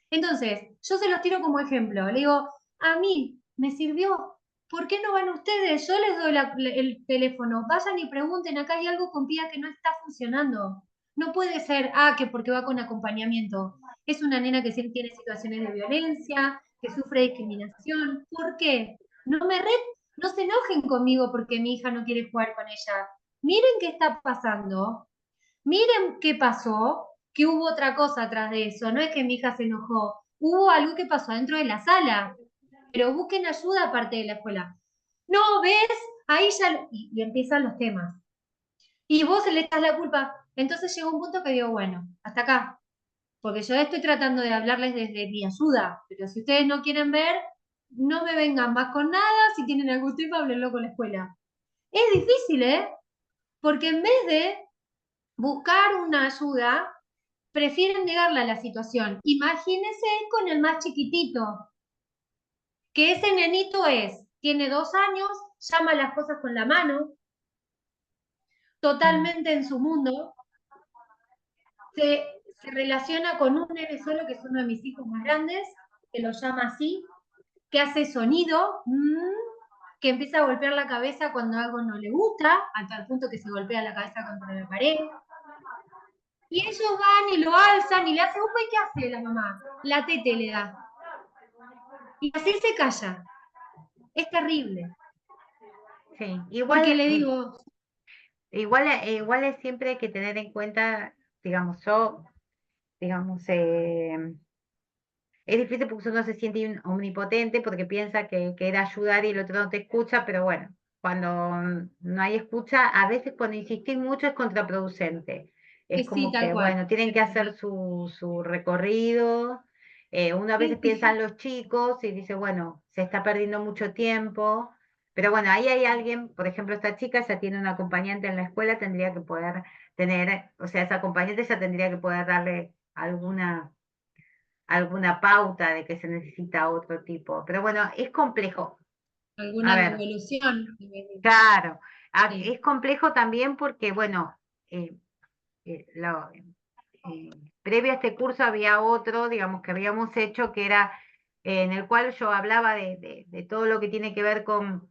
Entonces, yo se los tiro como ejemplo. Le digo, a mí me sirvió. ¿Por qué no van ustedes? Yo les doy el teléfono. Vayan y pregunten. Acá hay algo con Pía que no está funcionando. No puede ser, que porque va con acompañamiento. Es una nena que siempre tiene situaciones de violencia, que sufre discriminación. ¿Por qué? No se enojen conmigo porque mi hija no quiere jugar con ella. Miren qué está pasando. Miren qué pasó, que hubo otra cosa atrás de eso, no es que mi hija se enojó, hubo algo que pasó dentro de la sala, pero busquen ayuda aparte de la escuela. No, ¿ves? Ahí ya, y empiezan los temas. Y vos le echás la culpa. Entonces llegó un punto que digo, bueno, hasta acá, porque yo estoy tratando de hablarles desde mi ayuda, pero si ustedes no quieren ver, no me vengan más con nada, si tienen algún tema, háblenlo con la escuela. Es difícil, ¿eh? Porque en vez de buscar una ayuda, prefieren negarle a la situación. Imagínense con el más chiquitito, que ese nenito tiene 2 años, llama las cosas con la mano, totalmente en su mundo, se relaciona con un nene solo, que es uno de mis hijos más grandes, que lo llama así, que hace sonido, que empieza a golpear la cabeza cuando algo no le gusta, hasta el punto que se golpea la cabeza contra la pared. Y ellos van y lo alzan y le hacen, upa, ¿y qué hace la mamá? La tete le da. Y así se calla. Es terrible. sí. Porque Igual, le digo, igual es siempre hay que tener en cuenta, digamos, digamos, es difícil porque uno se siente omnipotente porque piensa que quiere ayudar y el otro no te escucha, pero bueno, cuando no hay escucha, a veces cuando insistir mucho es contraproducente. Es que sí, como tal que, cual. bueno, tienen que hacer su recorrido. Uno a veces Sí, piensa en sí, los chicos y dice, bueno, se está perdiendo mucho tiempo. Pero bueno, ahí hay alguien, por ejemplo, esta chica ya tiene una acompañante en la escuela, tendría que poder tener, o sea, esa acompañante ya tendría que poder darle alguna pauta de que se necesita otro tipo. Pero bueno, es complejo. A alguna ver, devolución. claro, Sí, es complejo también porque, bueno, eh, previo a este curso había otro, digamos, que habíamos hecho que era en el cual yo hablaba de todo lo que tiene que ver con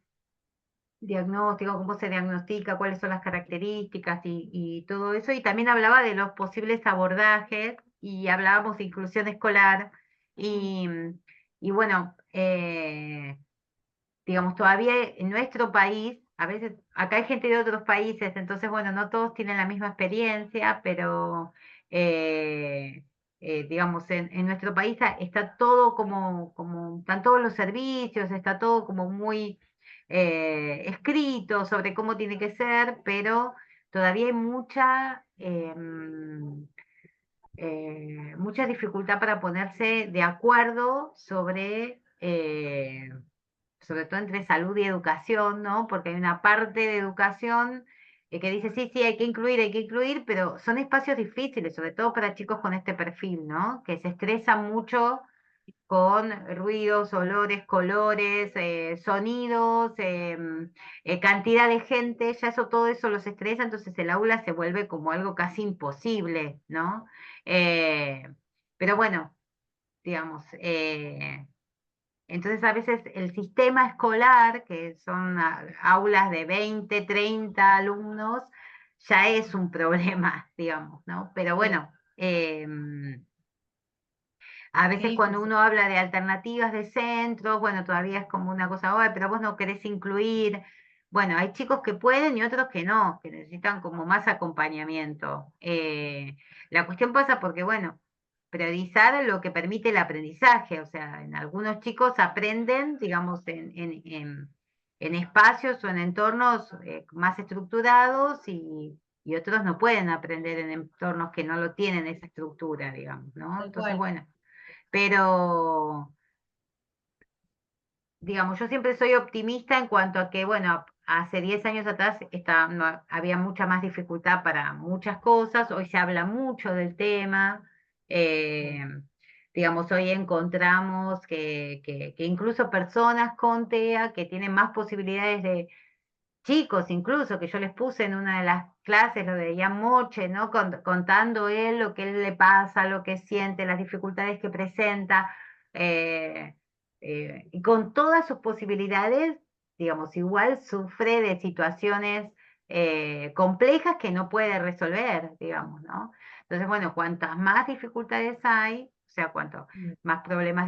diagnóstico, cómo se diagnostica, cuáles son las características y todo eso, y también hablaba de los posibles abordajes y hablábamos de inclusión escolar, y, y bueno, digamos, todavía en nuestro país, a veces, acá hay gente de otros países, entonces, bueno, no todos tienen la misma experiencia, pero, eh, digamos, en nuestro país está todo están todos los servicios, está todo como muy escrito sobre cómo tiene que ser, pero todavía hay mucha dificultad para ponerse de acuerdo sobre todo entre salud y educación, ¿no? Porque hay una parte de educación que dice, sí, sí, hay que incluir, pero son espacios difíciles, sobre todo para chicos con este perfil, ¿no? Que se estresan mucho con ruidos, olores, colores, sonidos, cantidad de gente, ya eso, todo eso los estresa, entonces el aula se vuelve como algo casi imposible, ¿no? Eh, pero bueno, digamos, entonces a veces el sistema escolar, que son aulas de 20, 30 alumnos, ya es un problema, digamos, ¿no? Pero Sí, bueno, a qué veces cuando difícil. uno habla de alternativas de centros, bueno, todavía es como una cosa, "Ay, pero vos no querés incluir". Bueno, hay chicos que pueden y otros que no, que necesitan como más acompañamiento. La cuestión pasa porque, bueno, priorizar lo que permite el aprendizaje, o sea, en algunos chicos aprenden, digamos, en espacios o en entornos más estructurados y otros no pueden aprender en entornos que no lo tienen esa estructura, digamos, ¿no? Tal Entonces, cual. bueno. Pero, digamos, yo siempre soy optimista en cuanto a que, bueno, hace 10 años atrás había mucha más dificultad para muchas cosas, hoy se habla mucho del tema, Sí, eh, digamos, hoy encontramos que incluso personas con TEA que tienen más posibilidades de, chicos incluso, que yo les puse en una de las clases, lo de Ian Moche, ¿no? Contando él lo que él le pasa, lo que siente, las dificultades que presenta, eh, y con todas sus posibilidades, digamos, igual sufre de situaciones complejas que no puede resolver, digamos, ¿no? Entonces, bueno, cuantas más dificultades hay, o sea, cuanto mm, más problemas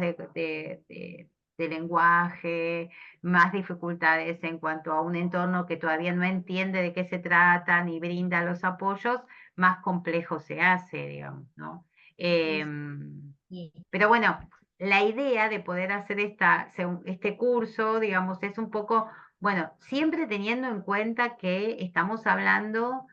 de lenguaje, más dificultades en cuanto a un entorno que todavía no entiende de qué se trata ni brinda los apoyos, más complejo se hace, digamos, ¿no? sí, sí. Pero bueno, la idea de poder hacer este curso, digamos, es un poco, bueno, siempre teniendo en cuenta que estamos hablando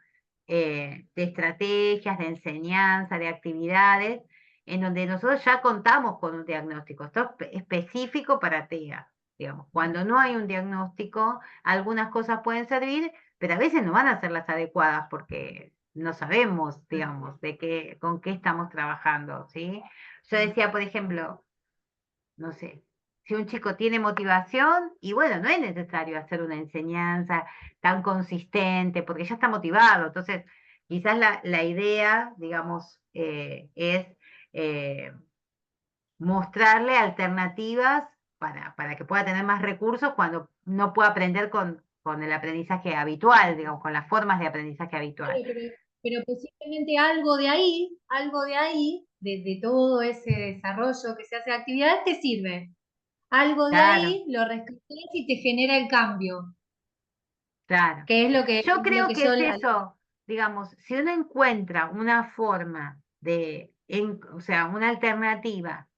de estrategias, de enseñanza, de actividades, en donde nosotros ya contamos con un diagnóstico. Esto es específico para TEA, digamos. Mm, Cuando no hay un diagnóstico, algunas cosas pueden servir, pero a veces no van a ser las adecuadas porque no sabemos, ah, digamos, con qué estamos trabajando, ¿sí? Yo mm, decía, por ejemplo, no sé, si un chico tiene motivación, y bueno, no es necesario hacer una enseñanza tan consistente, porque ya está motivado. Entonces, quizás la idea, digamos, es eh, mostrarle alternativas para que pueda tener más recursos cuando no pueda aprender con el aprendizaje habitual, digamos, con las formas de aprendizaje habitual. claro, pero posiblemente algo de ahí, de todo ese desarrollo que se hace de actividades, te sirve. Algo de Claro, ahí lo rescatas y te genera el cambio, claro. que es Yo lo creo que que yo es eso, digamos, si uno encuentra una forma o sea, una alternativa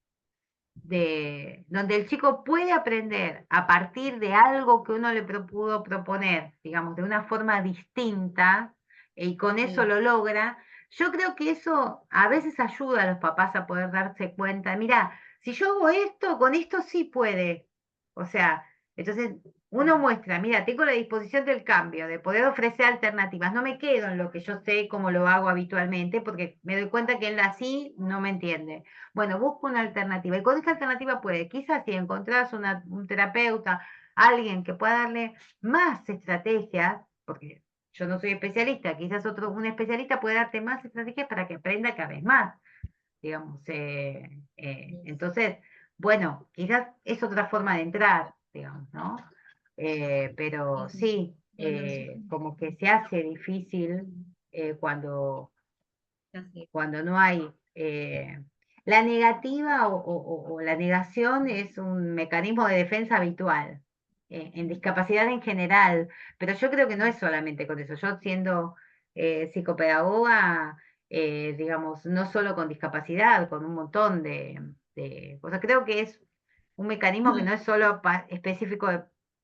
donde el chico puede aprender a partir de algo que uno le pudo proponer, digamos, de una forma distinta, y con eso sí, lo logra, yo creo que eso a veces ayuda a los papás a poder darse cuenta, mira, si yo hago esto, con esto sí puede. O sea, entonces uno claro, muestra, mira, tengo la disposición del cambio, de poder ofrecer alternativas, no me quedo en lo que yo sé como lo hago habitualmente, porque me doy cuenta que él así no me entiende. Bueno, busco una alternativa. Y con esta alternativa puede, quizás si encontrás un terapeuta, alguien que pueda darle más estrategias, porque yo no soy especialista, quizás un especialista puede darte más estrategias para que aprenda cada vez más, digamos. Entonces, bueno, quizás es otra forma de entrar, digamos, ¿no? Pero sí, sí. sí, No, no, yo como que se hace difícil mm, cuando ya sé. cuando no hay eh, la negativa o la negación es un mecanismo de defensa habitual en discapacidad en general, pero yo creo que no es solamente con eso. Yo siendo psicopedagoga, digamos, no solo con discapacidad, con un montón de cosas, creo que es un mecanismo que no es solo específico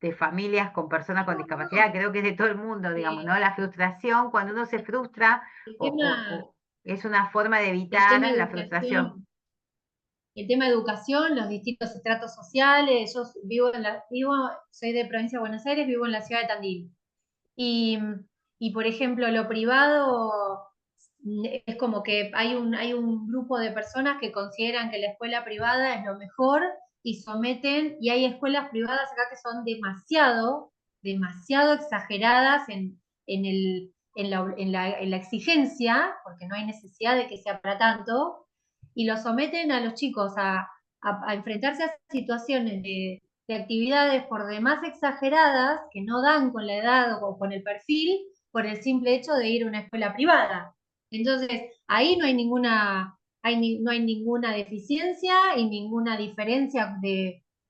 de familias con personas con No, discapacidad, no. creo que es de todo el mundo, digamos, eh, ¿no? La frustración, cuando uno se frustra, el o, o- tema, o es una forma de el tema evitar la frustración. educación, el tema educación, los distintos estratos sociales. Yo soy de provincia de Buenos Aires, vivo en la ciudad de Tandil. Y, y, por ejemplo, lo privado es como que hay un grupo de personas que consideran que la escuela privada es lo mejor y someten, y hay escuelas privadas acá que son demasiado exageradas en la exigencia, porque no hay necesidad de que sea para tanto, y lo someten a los chicos a enfrentarse a situaciones de actividades por demás exageradas que no dan con la edad o con el perfil por el simple hecho de ir a una escuela privada. Entonces, ahí no hay ninguna deficiencia y ninguna diferencia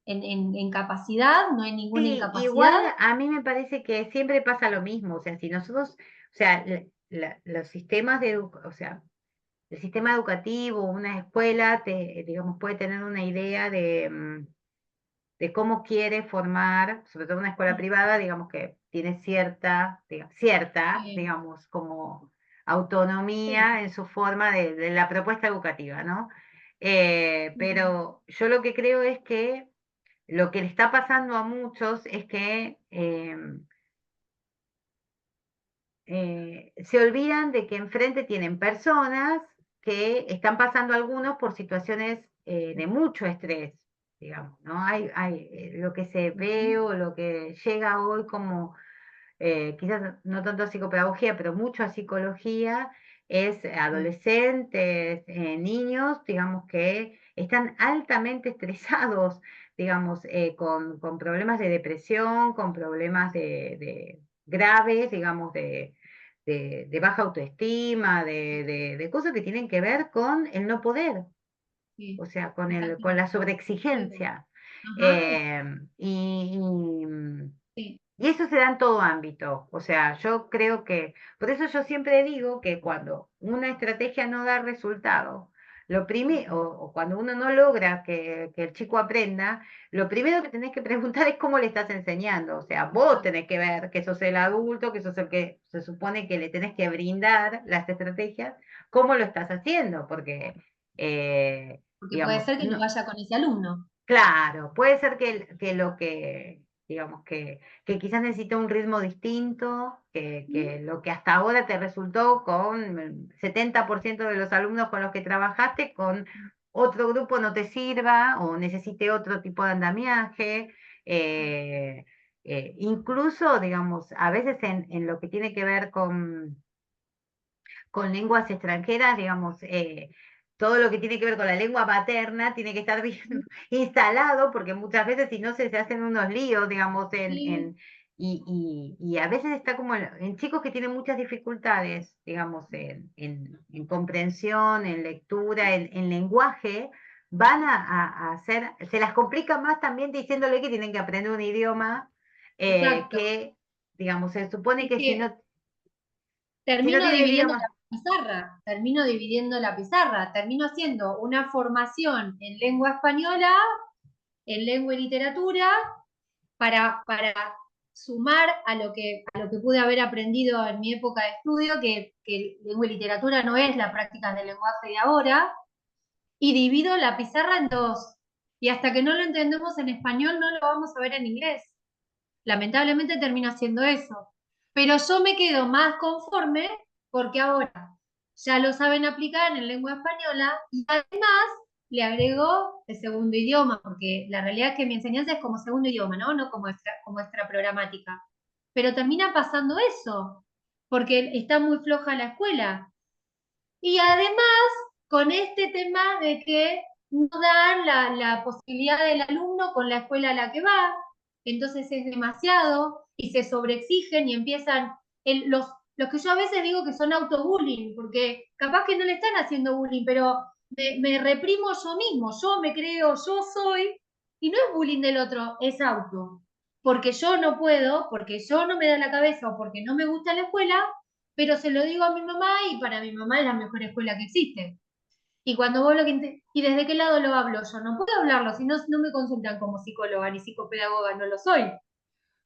en capacidad, no hay ninguna Sí, incapacidad. igual a mí me parece que siempre pasa lo mismo, o sea, si nosotros, o sea, los sistemas o sea, el sistema educativo, una escuela, digamos, puede tener una idea de cómo quiere formar, sobre todo una escuela privada, digamos que tiene Sí, digamos, como sí. autonomía en su forma de la propuesta educativa, ¿no? Pero yo lo que creo es que lo que le está pasando a muchos es que se olvidan de que enfrente tienen personas que están pasando algunos por situaciones de mucho estrés, digamos, ¿no? Lo que se ve o lo que llega hoy como, quizás no tanto a psicopedagogía, pero mucho a psicología, es adolescentes, niños, digamos, que están altamente estresados, digamos, con problemas de depresión, con problemas de graves, digamos, de baja autoestima, de cosas que tienen que ver con el no poder, Sí, o sea, exacto. con la Sí. sobreexigencia. Ajá, Eh, y, sí. y eso se da en todo ámbito. O sea, yo creo que, por eso yo siempre digo que cuando una estrategia no da resultado, o cuando uno no logra que el chico aprenda, lo primero que tenés que preguntar es cómo le estás enseñando. O sea, vos tenés que ver que sos el adulto, que sos el que se supone que le tenés que brindar las estrategias, cómo lo estás haciendo, porque, Porque puede digamos, ser que no no, vaya con ese alumno. claro, puede ser que lo que, digamos, que quizás necesita un ritmo distinto, que lo que hasta ahora te resultó con el 70% de los alumnos con los que trabajaste, con otro grupo no te sirva o necesite otro tipo de andamiaje. eh, Incluso, digamos, a veces en lo que tiene que ver con lenguas extranjeras, digamos, todo lo que tiene que ver con la lengua paterna tiene que estar bien instalado, porque muchas veces si no se hacen unos líos, digamos, Sí, y a veces está como en chicos que tienen muchas dificultades, digamos, en comprensión, en lectura, en lenguaje, van a hacer, se las complica más también diciéndole que tienen que aprender un idioma exacto. que, digamos, se supone Es que que si no termino tiene dividiendo idioma. la termino haciendo una formación en lengua española, en lengua y literatura, para sumar a lo que pude haber aprendido en mi época de estudio, que lengua y literatura no es la práctica del lenguaje de ahora, y divido la pizarra en dos. Y hasta que no lo entendemos en español, no lo vamos a ver en inglés. Lamentablemente termino haciendo eso. Pero yo me quedo más conforme porque ahora ya lo saben aplicar en lengua española y además le agrego el segundo idioma, porque la realidad es que mi enseñanza es como segundo idioma, ¿no? No como extra programática. Pero termina pasando eso, porque está muy floja la escuela. Y además, con este tema de que no dan la posibilidad del alumno con la escuela a la que va, entonces es demasiado y se sobreexigen y empiezan, los que yo a veces digo que son autobullying, porque capaz que no le están haciendo bullying, pero me reprimo yo mismo, yo me creo, yo soy, y no es bullying del otro, es auto. Porque yo no puedo, porque yo no me da la cabeza o porque no me gusta la escuela, pero se lo digo a mi mamá y para mi mamá es la mejor escuela que existe. Y cuando vos ¿y desde qué lado lo hablo yo? No puedo hablarlo, si no, no me consultan como psicóloga ni psicopedagoga, no lo soy,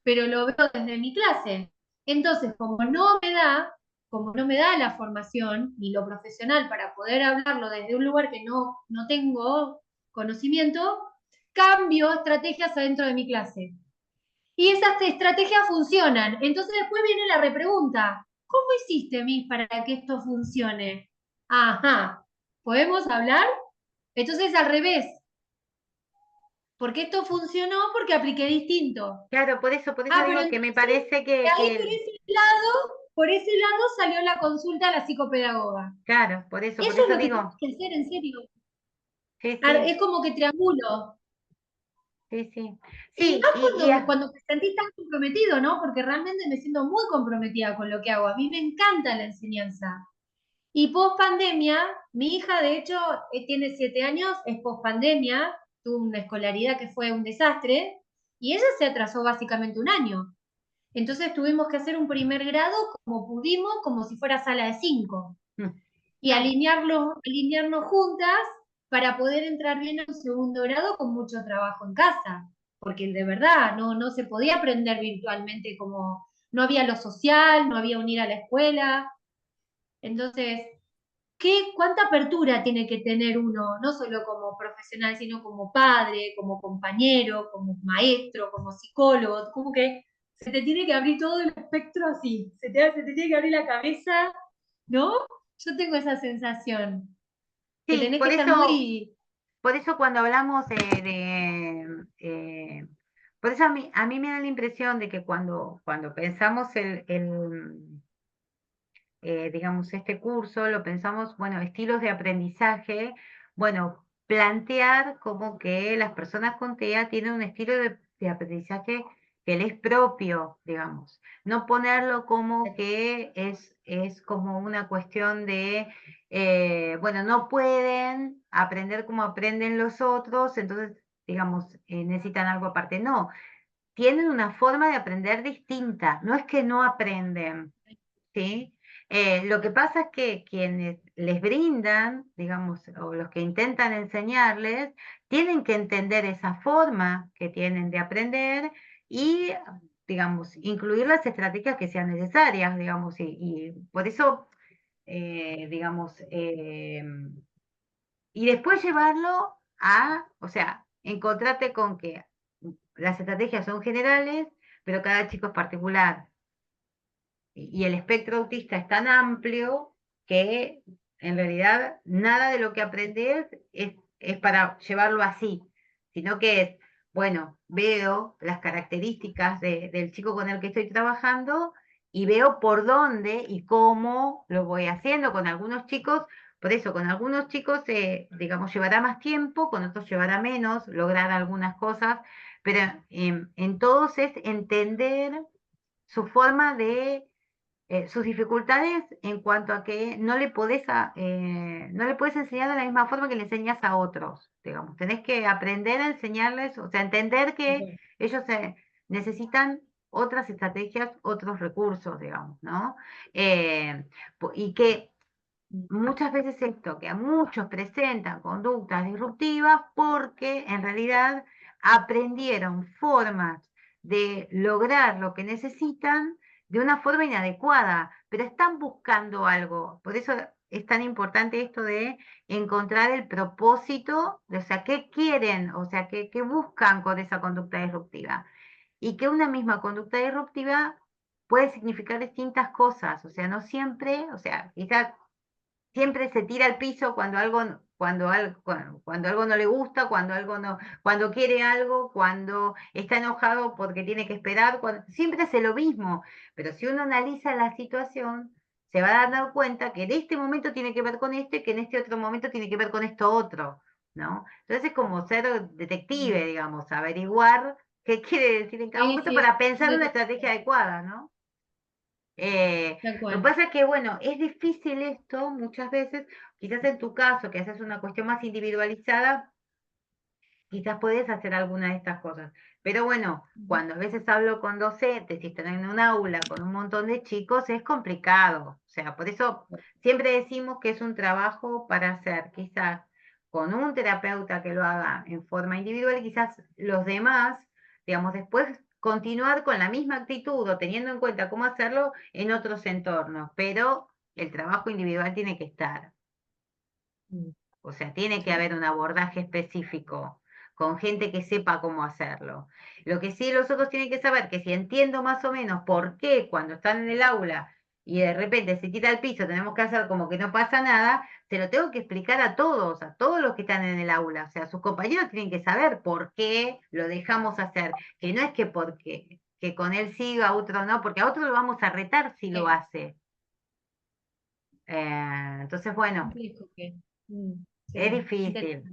pero lo veo desde mi clase. Entonces, como no me da la formación ni lo profesional para poder hablarlo desde un lugar que no tengo conocimiento, cambio estrategias adentro de mi clase. Y esas estrategias funcionan. Entonces después viene la repregunta. ¿Cómo hiciste, Miss, para que esto funcione? Ajá. ¿Podemos hablar? Entonces al revés. ¿Por qué esto funcionó? Porque apliqué distinto. Claro, por eso Ah, pero digo que me entonces, parece de ahí por ese lado salió la consulta a la psicopedagoga. claro, por Eso es eso lo que digo, tienes que hacer, en serio. sí, sí, Es como que triangulo. sí, sí. Y Sí, más cuando te sentís tan comprometido, ¿no? Porque realmente me siento muy comprometida con lo que hago. A mí me encanta la enseñanza. Y post pandemia, mi hija de hecho tiene 7 años, es post pandemia, tuvo una escolaridad que fue un desastre y ella se atrasó básicamente un año. Entonces tuvimos que hacer un primer grado como pudimos, como si fuera sala de 5 mm, y alinearnos juntas para poder entrar bien a un segundo grado con mucho trabajo en casa, porque de verdad no se podía aprender virtualmente como no había lo social, no había unir a la escuela. Entonces, ¿cuánta apertura tiene que tener uno, no solo como profesional, sino como padre, como compañero, como maestro, como psicólogo? Como que se te tiene que abrir todo el espectro así, se te tiene que abrir la cabeza, ¿no? Yo tengo esa sensación, que sí, tenés que estar muy... por eso cuando hablamos por eso a mí me da la impresión de que cuando pensamos digamos, este curso, lo pensamos, bueno, estilos de aprendizaje, bueno, plantear como que las personas con TEA tienen un estilo de aprendizaje que les es propio, digamos, no ponerlo como que es como una cuestión de, bueno, no pueden aprender como aprenden los otros, entonces, digamos, necesitan algo aparte. No, tienen una forma de aprender distinta, no es que no aprenden, ¿sí? Lo que pasa es que quienes les brindan, digamos, o los que intentan enseñarles, tienen que entender esa forma que tienen de aprender y, digamos, incluir las estrategias que sean necesarias, digamos, y por eso, digamos, y después llevarlo o sea, encontrarte con que las estrategias son generales, pero cada chico es particular y el espectro autista es tan amplio que en realidad nada de lo que aprendes es para llevarlo así, sino que es, bueno, veo las características del chico con el que estoy trabajando y veo por dónde y cómo lo voy haciendo con algunos chicos. Por eso, con algunos chicos, digamos, llevará más tiempo, con otros llevará menos, lograr algunas cosas, pero en todos es entender su forma de sus dificultades en cuanto a que no le puedes enseñar de la misma forma que le enseñas a otros, digamos. Tenés que aprender a enseñarles, o sea, entender que ellos necesitan otras estrategias, otros recursos, digamos, ¿no? Y que muchas veces esto, que a muchos presentan conductas disruptivas porque en realidad aprendieron formas de lograr lo que necesitan de una forma inadecuada, pero están buscando algo. Por eso es tan importante esto de encontrar el propósito, o sea, qué quieren, o sea, qué buscan con esa conducta disruptiva. Y que una misma conducta disruptiva puede significar distintas cosas, o sea, no siempre, o sea, quizás siempre se tira al piso cuando algo no le gusta, cuando quiere algo, cuando está enojado porque tiene que esperar, siempre hace lo mismo. Pero si uno analiza la situación, se va a dar cuenta que en este momento tiene que ver con esto y que en este otro momento tiene que ver con esto otro, ¿no? Entonces es como ser detective, digamos, averiguar qué quiere decir en cada Sí, momento sí, para pensar una estrategia adecuada, ¿no? Tal Lo que cual. pasa es que, bueno, es difícil esto muchas veces, quizás en tu caso, que haces una cuestión más individualizada, quizás podés hacer alguna de estas cosas. Pero bueno, Ujú. cuando a veces hablo con docentes y están en un aula con un montón de chicos, es complicado. O sea, por eso siempre decimos que es un trabajo para hacer, quizás con un terapeuta que lo haga en forma individual, y quizás los demás, digamos, después continuar con la misma actitud o teniendo en cuenta cómo hacerlo en otros entornos, pero el trabajo individual tiene que estar. Mm, O sea, tiene que sí. haber un abordaje específico con gente que sepa cómo hacerlo. Lo que sí los otros tienen que saber que si entiendo más o menos por qué cuando están en el aula y de repente se quita el piso, tenemos que hacer como que no pasa nada, se lo tengo que explicar a todos los que están en el aula. O sea, sus compañeros tienen que saber por qué lo dejamos hacer, que no es que porque que con él sí, a otro no, porque a otro lo vamos a retar si lo Sí, hace. Entonces, bueno, complejo que. Mm, es sí, difícil. interesante.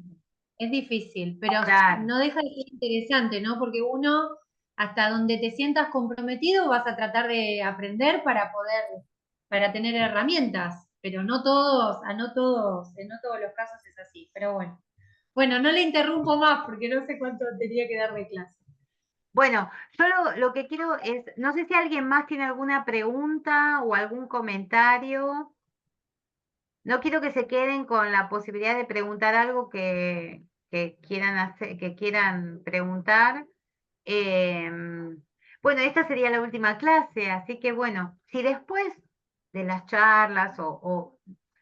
Es difícil, pero Claro. no deja de ser interesante, ¿no? Porque uno, hasta donde te sientas comprometido, vas a tratar de aprender para poder, para tener herramientas, pero no todos, no todos, en no todos los casos es así, pero bueno. Bueno, no le interrumpo más porque no sé cuánto tenía que dar de clase. Bueno, yo lo que quiero es, no sé si alguien más tiene alguna pregunta o algún comentario. No quiero que se queden con la posibilidad de preguntar algo que quieran hacer, que quieran preguntar. Bueno, esta sería la última clase, así que bueno, si después de las charlas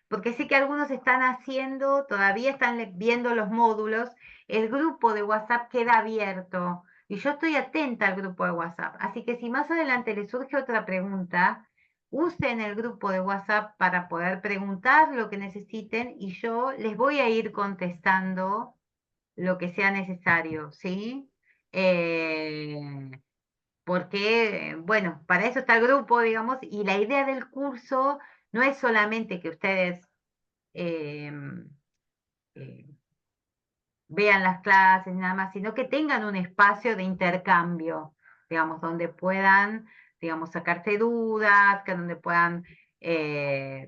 porque sé que algunos están haciendo, todavía están viendo los módulos, el grupo de WhatsApp queda abierto y yo estoy atenta al grupo de WhatsApp. Así que si más adelante les surge otra pregunta, usen el grupo de WhatsApp para poder preguntar lo que necesiten y yo les voy a ir contestando lo que sea necesario, ¿sí? Eh, Porque, bueno, para eso está el grupo, digamos, y la idea del curso no es solamente que ustedes eh, eh, vean las clases, nada más, sino que tengan un espacio de intercambio, digamos, donde puedan, digamos, sacarse dudas, que donde puedan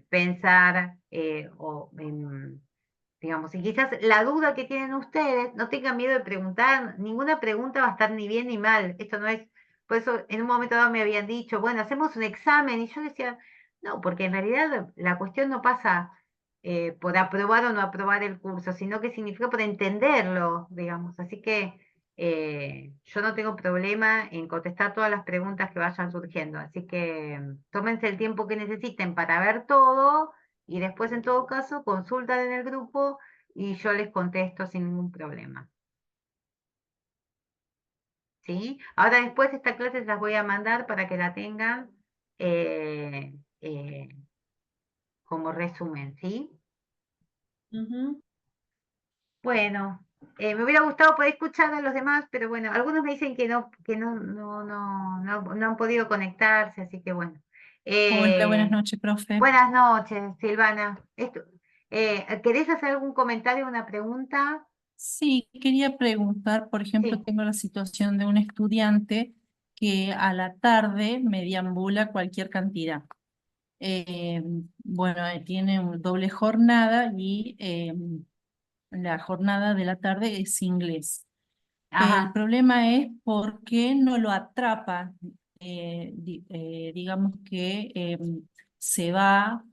pensar digamos, y quizás la duda que tienen ustedes, no tengan miedo de preguntar, ninguna pregunta va a estar ni bien ni mal, esto no es, por eso en un momento dado me habían dicho, bueno, hacemos un examen, y yo decía, no, porque en realidad la cuestión no pasa por aprobar o no aprobar el curso, sino que significa por entenderlo, digamos, así que yo no tengo problema en contestar todas las preguntas que vayan surgiendo, así que tómense el tiempo que necesiten para ver todo y después, en todo caso, consultan en el grupo y yo les contesto sin ningún problema. ¿Sí? Ahora después esta clase se las voy a mandar para que la tengan eh, eh, como resumen, ¿sí? Ujú. Bueno, me hubiera gustado poder escuchar a los demás, pero bueno, algunos me dicen que no han podido conectarse, así que bueno. Hola, buenas Eh, noches, profe. Buenas noches, Silvana. ¿Querés hacer algún comentario, una pregunta? Sí, quería preguntar, por ejemplo, Sí. tengo la situación de un estudiante que a la tarde me deambula cualquier cantidad. Eh, bueno, tiene una doble jornada y la jornada de la tarde es inglés. El Ajá. problema es por qué no lo atrapa, digamos que se va,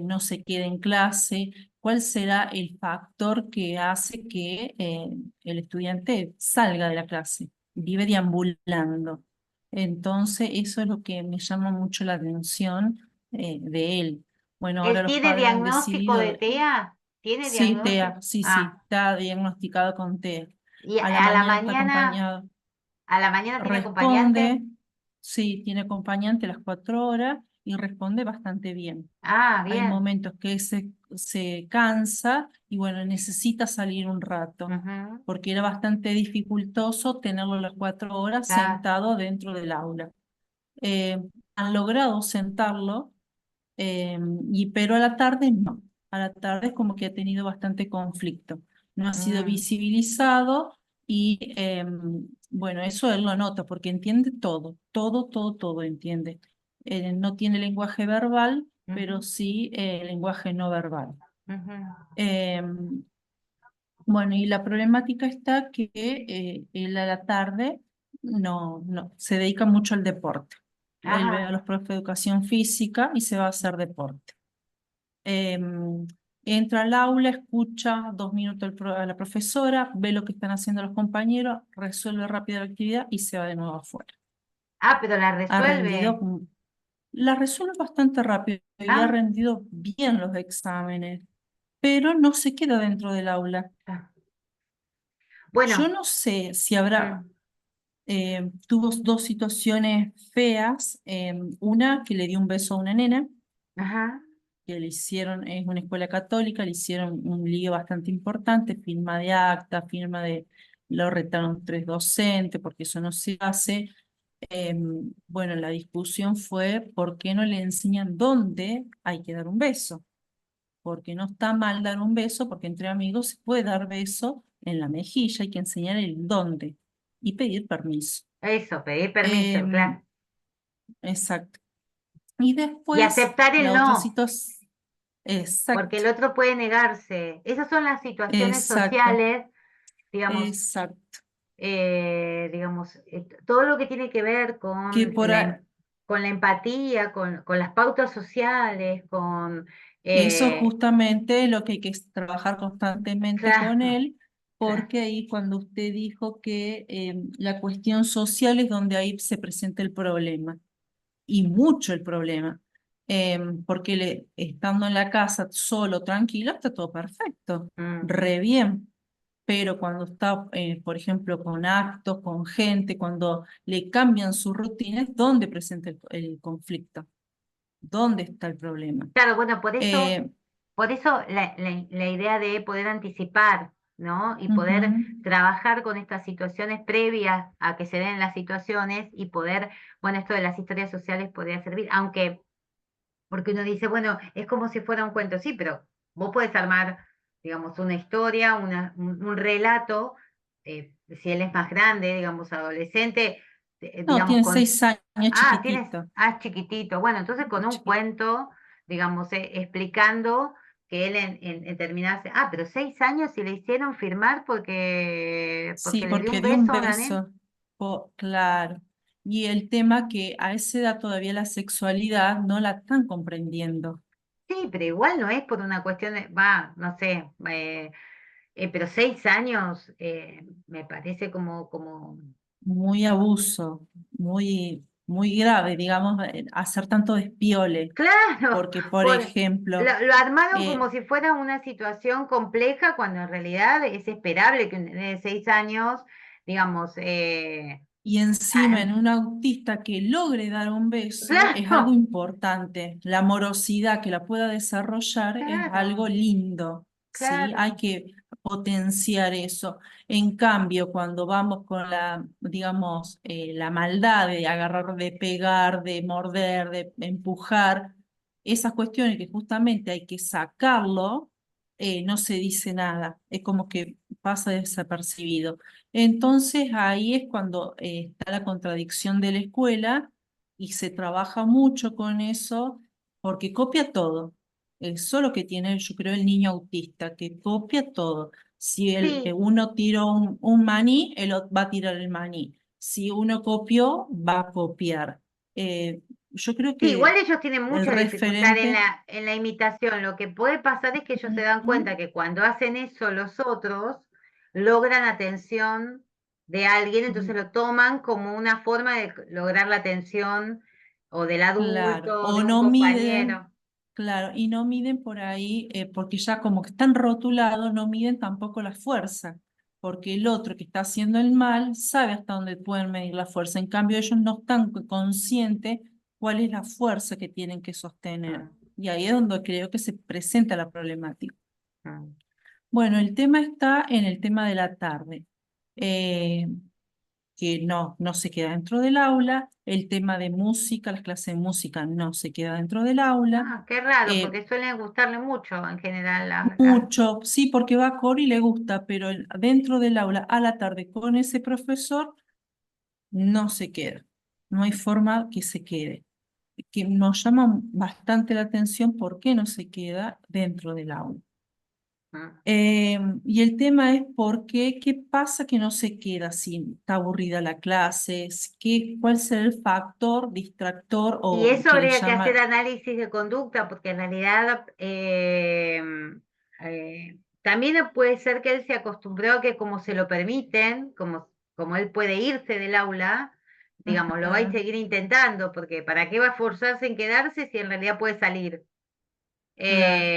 no se queda en clase. ¿Cuál será el factor que hace que el estudiante salga de la clase? Vive deambulando. Entonces, eso es lo que me llama mucho la atención de él. Bueno, ahora ¿Él los tiene padres han diagnóstico decidido, de TEA? ¿Tiene sí, diagnóstico? TEA, sí, sí, Ah, está diagnosticado con TEA. y A la mañana está acompañado. a la mañana tiene acompañante. Responde, sí, tiene acompañante las 4 horas y responde bastante bien. Ah, Hay bien. momentos que se cansa y bueno, necesita salir un rato, Ujú, porque era bastante dificultoso tenerlo las 4 horas claro. sentado dentro del aula. Eh, Han logrado sentarlo, eh, pero a la tarde no. A la tarde es como que ha tenido bastante conflicto. No ha sido Mm, visibilizado y bueno, eso él lo nota porque entiende todo, todo, todo, todo entiende. no tiene lenguaje verbal, pero Ujú, sí lenguaje no verbal. ujú. Em, bueno, y la problemática está que él a la tarde no se dedica mucho al deporte. Él ve a Ajá. los profes de educación física y se va a hacer deporte. Em, Entra al aula, escucha 2 minutos a la profesora, ve lo que están haciendo los compañeros, resuelve rápido la actividad y se va de nuevo afuera. Ah, pero la Ha rendido, resuelve. la resuelve bastante rápido y ha Ah, rendido bien los exámenes, pero no se queda dentro del aula. ah. Yo Bueno, no sé si habrá, mm, tuvo 2 situaciones feas, una que le dio un beso a una nena, ajá. que le hicieron, es una escuela católica, le hicieron un lío bastante importante, firma de acta, lo retaron 3 docentes, porque eso no se hace. Bueno, la discusión fue por qué no le enseñan dónde hay que dar un beso, porque no está mal dar un beso, porque entre amigos se puede dar beso en la mejilla, hay que enseñar el dónde y pedir permiso. Eso, pedir permiso, claro. Em, exacto. Y Y después, aceptar el la otra no, situación, porque exacto, el otro puede negarse. Esas son las situaciones exacto, sociales, digamos, exacto. todo lo que tiene que ver Que con por ahí, con la empatía, con las pautas sociales, eso eh, justamente es lo que hay que trabajar constantemente con claro, él, claro, porque ahí cuando usted dijo que la cuestión social es donde ahí se presenta el problema, y mucho el problema, porque estando en la casa solo, tranquilo, está todo perfecto, mm. re bien. Pero cuando está, por ejemplo, con actos, con gente, cuando le cambian sus rutinas, ¿dónde presenta el conflicto? ¿Dónde está el problema? Claro, bueno, Eh, por eso la idea de poder anticipar, ¿no? Y poder Ujú. trabajar con estas situaciones previas a que se den las situaciones y poder, bueno, esto de las historias sociales podría servir, aunque, porque uno dice, bueno, es como si fuera un cuento, sí, pero vos podés armar, digamos, una historia, un relato, si él es más grande, digamos, adolescente, No, digamos, tiene 6 años, chiquitito. es chiquitito. Bueno, entonces con Es un chiquito. cuento, digamos, explicando que él en terminarse, pero 6 años y le hicieron firmar Sí, porque le dio porque un dio un beso a una nena. beso. Claro. Y el tema que a esa edad todavía la sexualidad no la están comprendiendo. Sí, pero igual no es por una cuestión no sé, pero 6 años me parece como, Muy abuso, muy grave, digamos, hacer tanto despiole. claro, Porque, por por, ejemplo, lo armaron eh, como si fuera una situación compleja cuando en realidad es esperable que un nene de 6 años, digamos, y encima ah, en un autista que logre dar un beso es algo claro, importante. La amorosidad que la pueda desarrollar es algo claro, lindo, ¿sí? Hay claro. que potenciar eso. En cambio, cuando vamos con la, digamos, la maldad de agarrar, de pegar, de morder, de empujar, esas cuestiones que justamente hay que sacarlo, no se dice nada. Es como que pasa desapercibido. Entonces ahí es cuando está la contradicción de la escuela y se trabaja mucho con eso porque copia todo. Eso es lo que tiene, yo creo, el niño autista, que copia todo. Si Sí, uno tiró un maní, él va a tirar el maní. Si uno copió, va a copiar. Yo creo sí, igual que ellos tienen el mucha dificultad en referente, en la imitación. Lo que puede pasar es que ellos se dan ujú, cuenta que cuando hacen eso los otros, logran atención de alguien, entonces lo toman como una forma de lograr la atención o del claro, adulto, o de un no miden. compañero. Claro, y no miden por ahí, porque ya como que están rotulados, no miden tampoco la fuerza, porque el otro que está haciendo el mal sabe hasta dónde pueden medir la fuerza. En cambio, ellos no están conscientes cuál es la fuerza que tienen que sostener. Ah, Y ahí es donde creo que se presenta la problemática. ah. Bueno, el tema está en el tema de la tarde. Eh, que no se queda dentro del aula, el tema de música, las clases de música no se queda dentro del aula, Qué raro, eh, porque suelen gustarle mucho en general mucho, sí, porque va a coro y le gusta, pero dentro del aula a la tarde con ese profesor no se queda, no hay forma que se quede. que nos llama bastante la atención por qué no se queda dentro del aula. Y el tema es qué pasa que no se queda si está aburrida la clase, cuál será el factor distractor Y o eso que le habría que hacer llama. análisis de conducta, porque en realidad también puede ser que él se acostumbró a que como se lo permiten, como él puede irse del aula, digamos, lo va a Ajá, seguir intentando, porque ¿para qué va a forzarse en quedarse si en realidad puede salir? claro.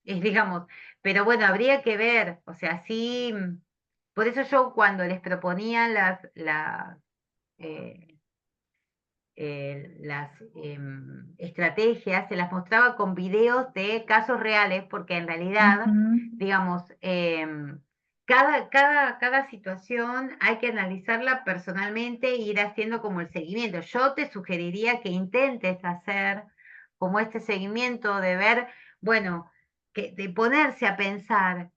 Es, digamos, pero bueno, habría que ver, o sea, sí, por eso yo cuando les proponía eh, las estrategias, se las mostraba con videos de casos reales, porque en realidad, Ujú. digamos, cada situación hay que analizarla personalmente e ir haciendo como el seguimiento. Yo te sugeriría que intentes hacer como este seguimiento de ver, bueno, de ponerse a pensar,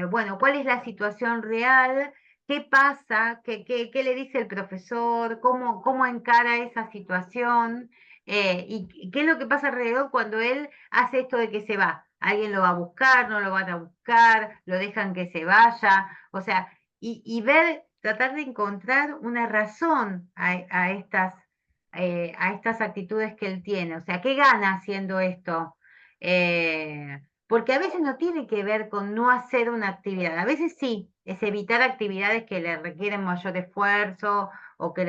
bueno, ¿cuál es la situación real? ¿Qué pasa? ¿Qué le dice el profesor? ¿Cómo encara esa situación? ¿Y qué es lo que pasa alrededor cuando él hace esto de que se va? ¿Alguien lo va a buscar? ¿No lo van a buscar? ¿Lo dejan que se vaya? O sea, y ver, tratar de encontrar una razón a estas actitudes que él tiene. O sea, ¿qué gana haciendo esto? Porque a veces no tiene que ver con no hacer una actividad, a veces sí, es evitar actividades que le requieren mayor esfuerzo o que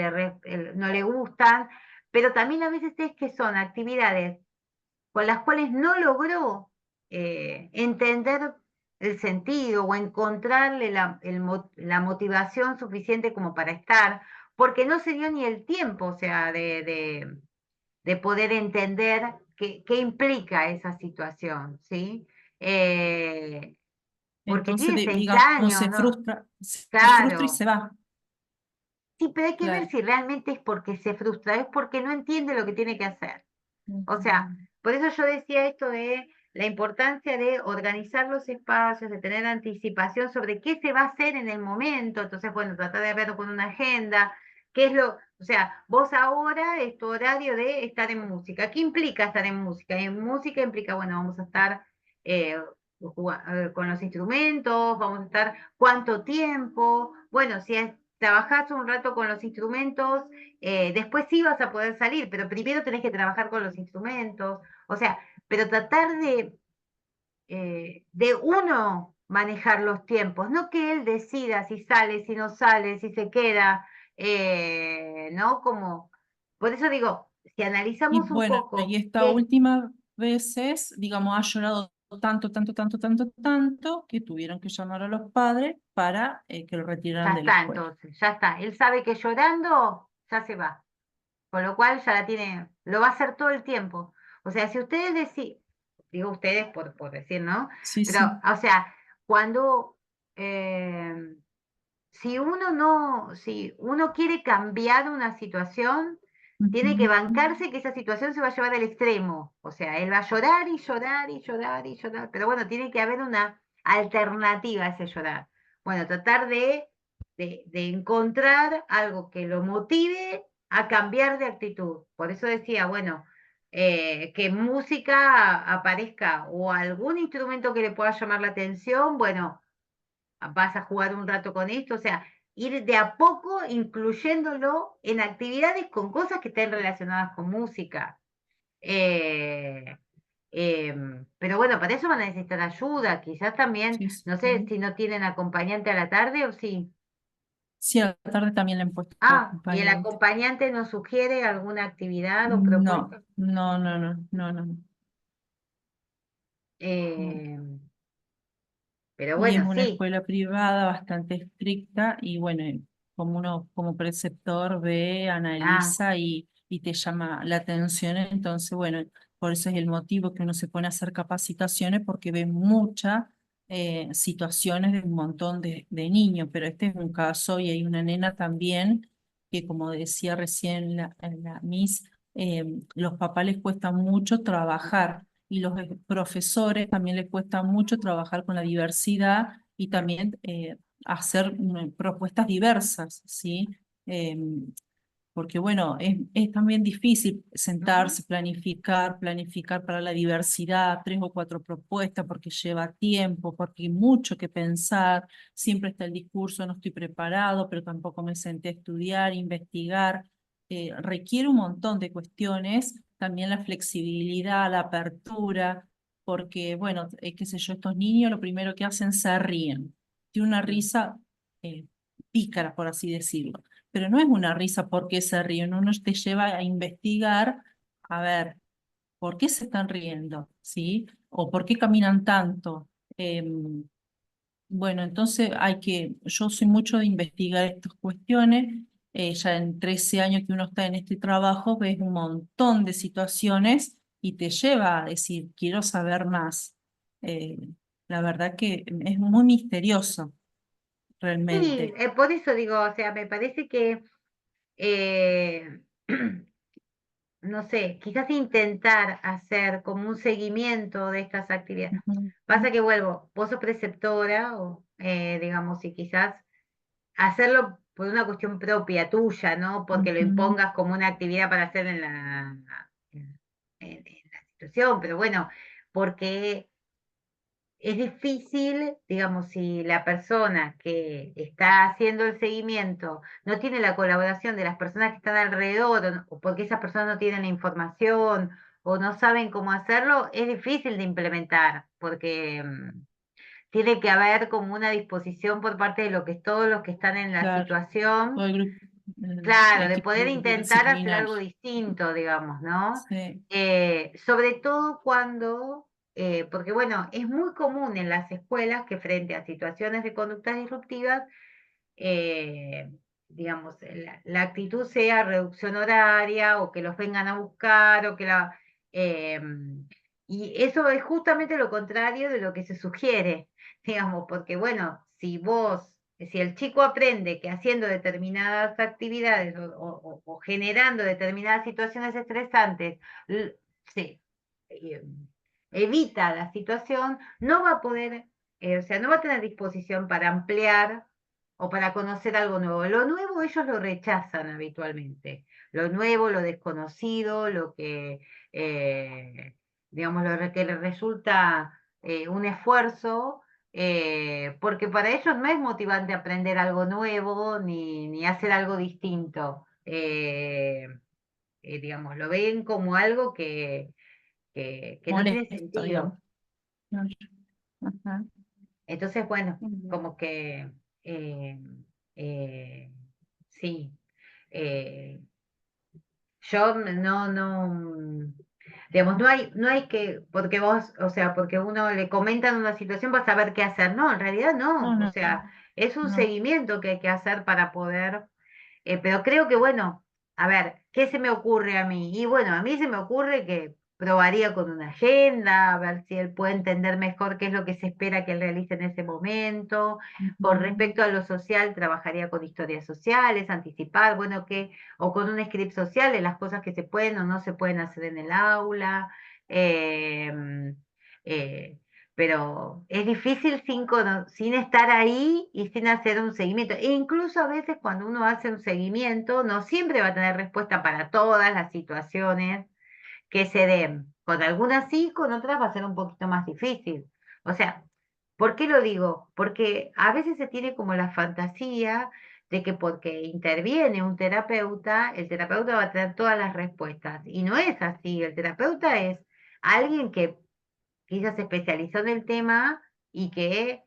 no le gustan, pero también a veces es que son actividades con las cuales no logró entender el sentido o encontrarle la motivación suficiente como para estar, porque no se dio ni el tiempo, o sea, de poder entender qué implica esa situación, ¿sí? Eh, porque Entonces, tiene seis digamos, años, ¿no? se frustra y Claro. se va. Sí, pero hay que ver Claro. si realmente es porque se frustra, es porque no entiende lo que tiene que hacer. O sea, Ujú. por eso yo decía esto de la importancia de organizar los espacios, de tener anticipación sobre qué se va a hacer en el momento. Entonces, bueno, tratar de verlo con una agenda. ¿Qué es o sea, vos ahora es tu horario de estar en música? ¿Qué implica estar en música? En música implica, bueno, vamos a estar eh, con los instrumentos, vamos a estar cuánto tiempo. Bueno, si trabajás un rato con los instrumentos, después sí vas a poder salir, pero primero tenés que trabajar con los instrumentos, o sea, pero tratar de uno manejar los tiempos, no que él decida si sale, si no sale, si se queda, ¿no? Como, por eso digo, si Y analizamos un bueno, y poco esta qué última veces, digamos, ha llorado tanto, tanto, tanto, tanto, tanto, que tuvieron que llamar a los padres para que lo ya retiraran de la está escuela. entonces, ya está, él sabe que llorando ya se va. Con lo cual ya la tiene, lo va a hacer todo el tiempo. O sea, si ustedes deciden, digo ustedes por decir, ¿no? Sí, Pero, sí. o sea, cuando, eh, si uno quiere cambiar una situación, tiene que Ujú. bancarse que esa situación se va a llevar al extremo. O sea, él va a llorar y llorar y llorar y llorar, pero bueno, tiene que haber una alternativa a ese llorar. Bueno, tratar de encontrar algo que lo motive a cambiar de actitud. Por eso decía, bueno, que música aparezca o algún instrumento que le pueda llamar la atención, bueno, vas a jugar un rato con esto, o sea, ir de a poco incluyéndolo en actividades con cosas que estén relacionadas con música. Eh, pero bueno, para eso van a necesitar ayuda, quizás también, Sí, no sé sí. si no tienen acompañante a la tarde o sí. Sí, a la tarde también le han puesto Ah, y el acompañante. acompañante nos sugiere alguna actividad o No, propuesta. no, no, no, no, no, no. Eh, pero Y es bueno, una sí. escuela privada bastante estricta y bueno, como uno como preceptor ve, Ah, analiza y te llama la atención, entonces bueno, por eso es el motivo que uno se pone a hacer capacitaciones porque ve muchas situaciones de un montón de niños, pero este es un caso y hay una nena también que como decía recién la Miss, los papás les cuesta mucho trabajar y los profesores también les cuesta mucho trabajar con la diversidad y también hacer propuestas diversas, ¿sí? porque bueno, es también difícil Ujú. sentarse, planificar para la diversidad, 3 o 4 propuestas, porque lleva tiempo, porque hay mucho que pensar, siempre está el discurso, no estoy preparado, pero tampoco me senté a estudiar, investigar, requiere un montón de cuestiones, también la flexibilidad, la apertura, porque bueno, qué sé yo, estos niños lo primero que hacen se ríen, tiene una risa eh, pícara, por así decirlo, pero no es una risa porque se ríen, uno te lleva a investigar, a ver, ¿por qué se están riendo? ¿Sí? ¿O por qué caminan tanto? Bueno, entonces yo soy mucho de investigar estas cuestiones, ya en 13 años que uno está en este trabajo, ves un montón de situaciones y te lleva a decir, quiero saber más. Eh, la verdad que es muy misterioso, Sí, realmente. por eso digo, o sea, me parece que, eh, no sé, quizás intentar hacer como un seguimiento de estas actividades. Ujú, Pasa que vuelvo, vos sos preceptora, o digamos, y quizás hacerlo por una cuestión propia tuya, ¿no? Porque lo ujú, impongas como una actividad para hacer en la situación, pero bueno, porque es difícil, digamos, si la persona que está haciendo el seguimiento no tiene la colaboración de las personas que están alrededor, o porque esas personas no tienen la información o no saben cómo hacerlo, es difícil de implementar, porque tiene que haber como una disposición por parte de todos los que están en la claro. Todo situación, el grupo, el claro, de equipo poder intentar hacer multidisciplinario. algo distinto, digamos, ¿no? Sí. Sobre todo cuando, porque bueno, es muy común en las escuelas que frente a situaciones de conductas disruptivas, eh, digamos, la actitud sea reducción horaria o que los vengan a buscar o que eh, y eso es justamente lo contrario de lo que se sugiere, digamos, porque bueno, si el chico aprende que haciendo determinadas actividades o generando determinadas situaciones estresantes, sí, eh, evita la situación, no va a poder, o sea, no va a tener disposición para ampliar o para conocer algo nuevo. Lo nuevo ellos lo rechazan habitualmente. Lo nuevo, lo desconocido, lo que, digamos, que les resulta un esfuerzo, porque para ellos no es motivante aprender algo nuevo ni hacer algo distinto. Digamos, lo ven como algo que no tiene Molesto, digamos. sentido. Ajá. Entonces, bueno, Muy bien. como que eh, eh, sí. eh, yo digamos, no hay que, porque vos, o sea, porque uno le comentan una situación, vas a saber qué hacer. No, en realidad no. No, O no, sea, es un no. seguimiento que hay que hacer para poder, pero creo que, bueno, a ver, ¿qué se me ocurre a mí? Y bueno, a mí se me ocurre que probaría con una agenda, a ver si él puede entender mejor qué es lo que se espera que él realice en ese momento. Con Ujú. respecto a lo social, trabajaría con historias sociales, anticipar, bueno, o con un script social de las cosas que se pueden o no se pueden hacer en el aula. eh, eh, pero es difícil sin estar ahí y sin hacer un seguimiento. E incluso a veces cuando uno hace un seguimiento, no siempre va a tener respuesta para todas las situaciones que se den. Con algunas sí, con otras va a ser un poquito más difícil. O sea, ¿por qué lo digo? Porque a veces se tiene como la fantasía de que porque interviene un terapeuta, el terapeuta va a tener todas las respuestas. Y no es así. El terapeuta es alguien que quizás se especializó en el tema y que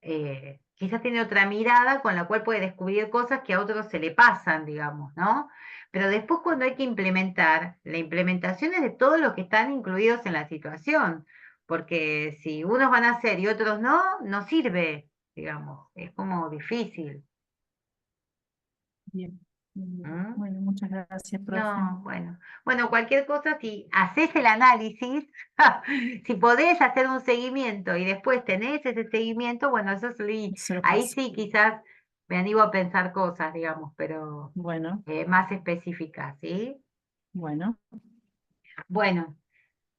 eh, quizás tiene otra mirada con la cual puede descubrir cosas que a otros se le pasan, digamos, ¿no? Pero después cuando hay que implementar, la implementación es de todos los que están incluidos en la situación, porque si unos van a hacer y otros no, no sirve, digamos, es como difícil. Bien, muy bien. ¿Mm? Bueno, muchas gracias, profe. No, bueno. Bueno, cualquier cosa, si haces el análisis, si podés hacer un seguimiento y después tenés ese seguimiento, bueno, Se lo ahí paso. sí quizás me animo a pensar cosas, digamos, pero Bueno, más específicas, ¿sí? bueno. Bueno,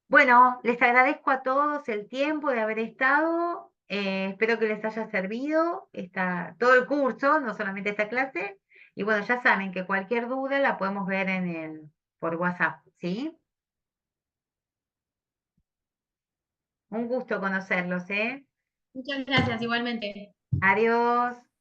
bueno, les agradezco a todos el tiempo de haber estado. Espero que les haya servido todo el curso, no solamente esta clase. Y bueno, ya saben que cualquier duda la podemos ver por WhatsApp, ¿sí? Un gusto conocerlos, ¿eh? Muchas gracias, igualmente. Adiós.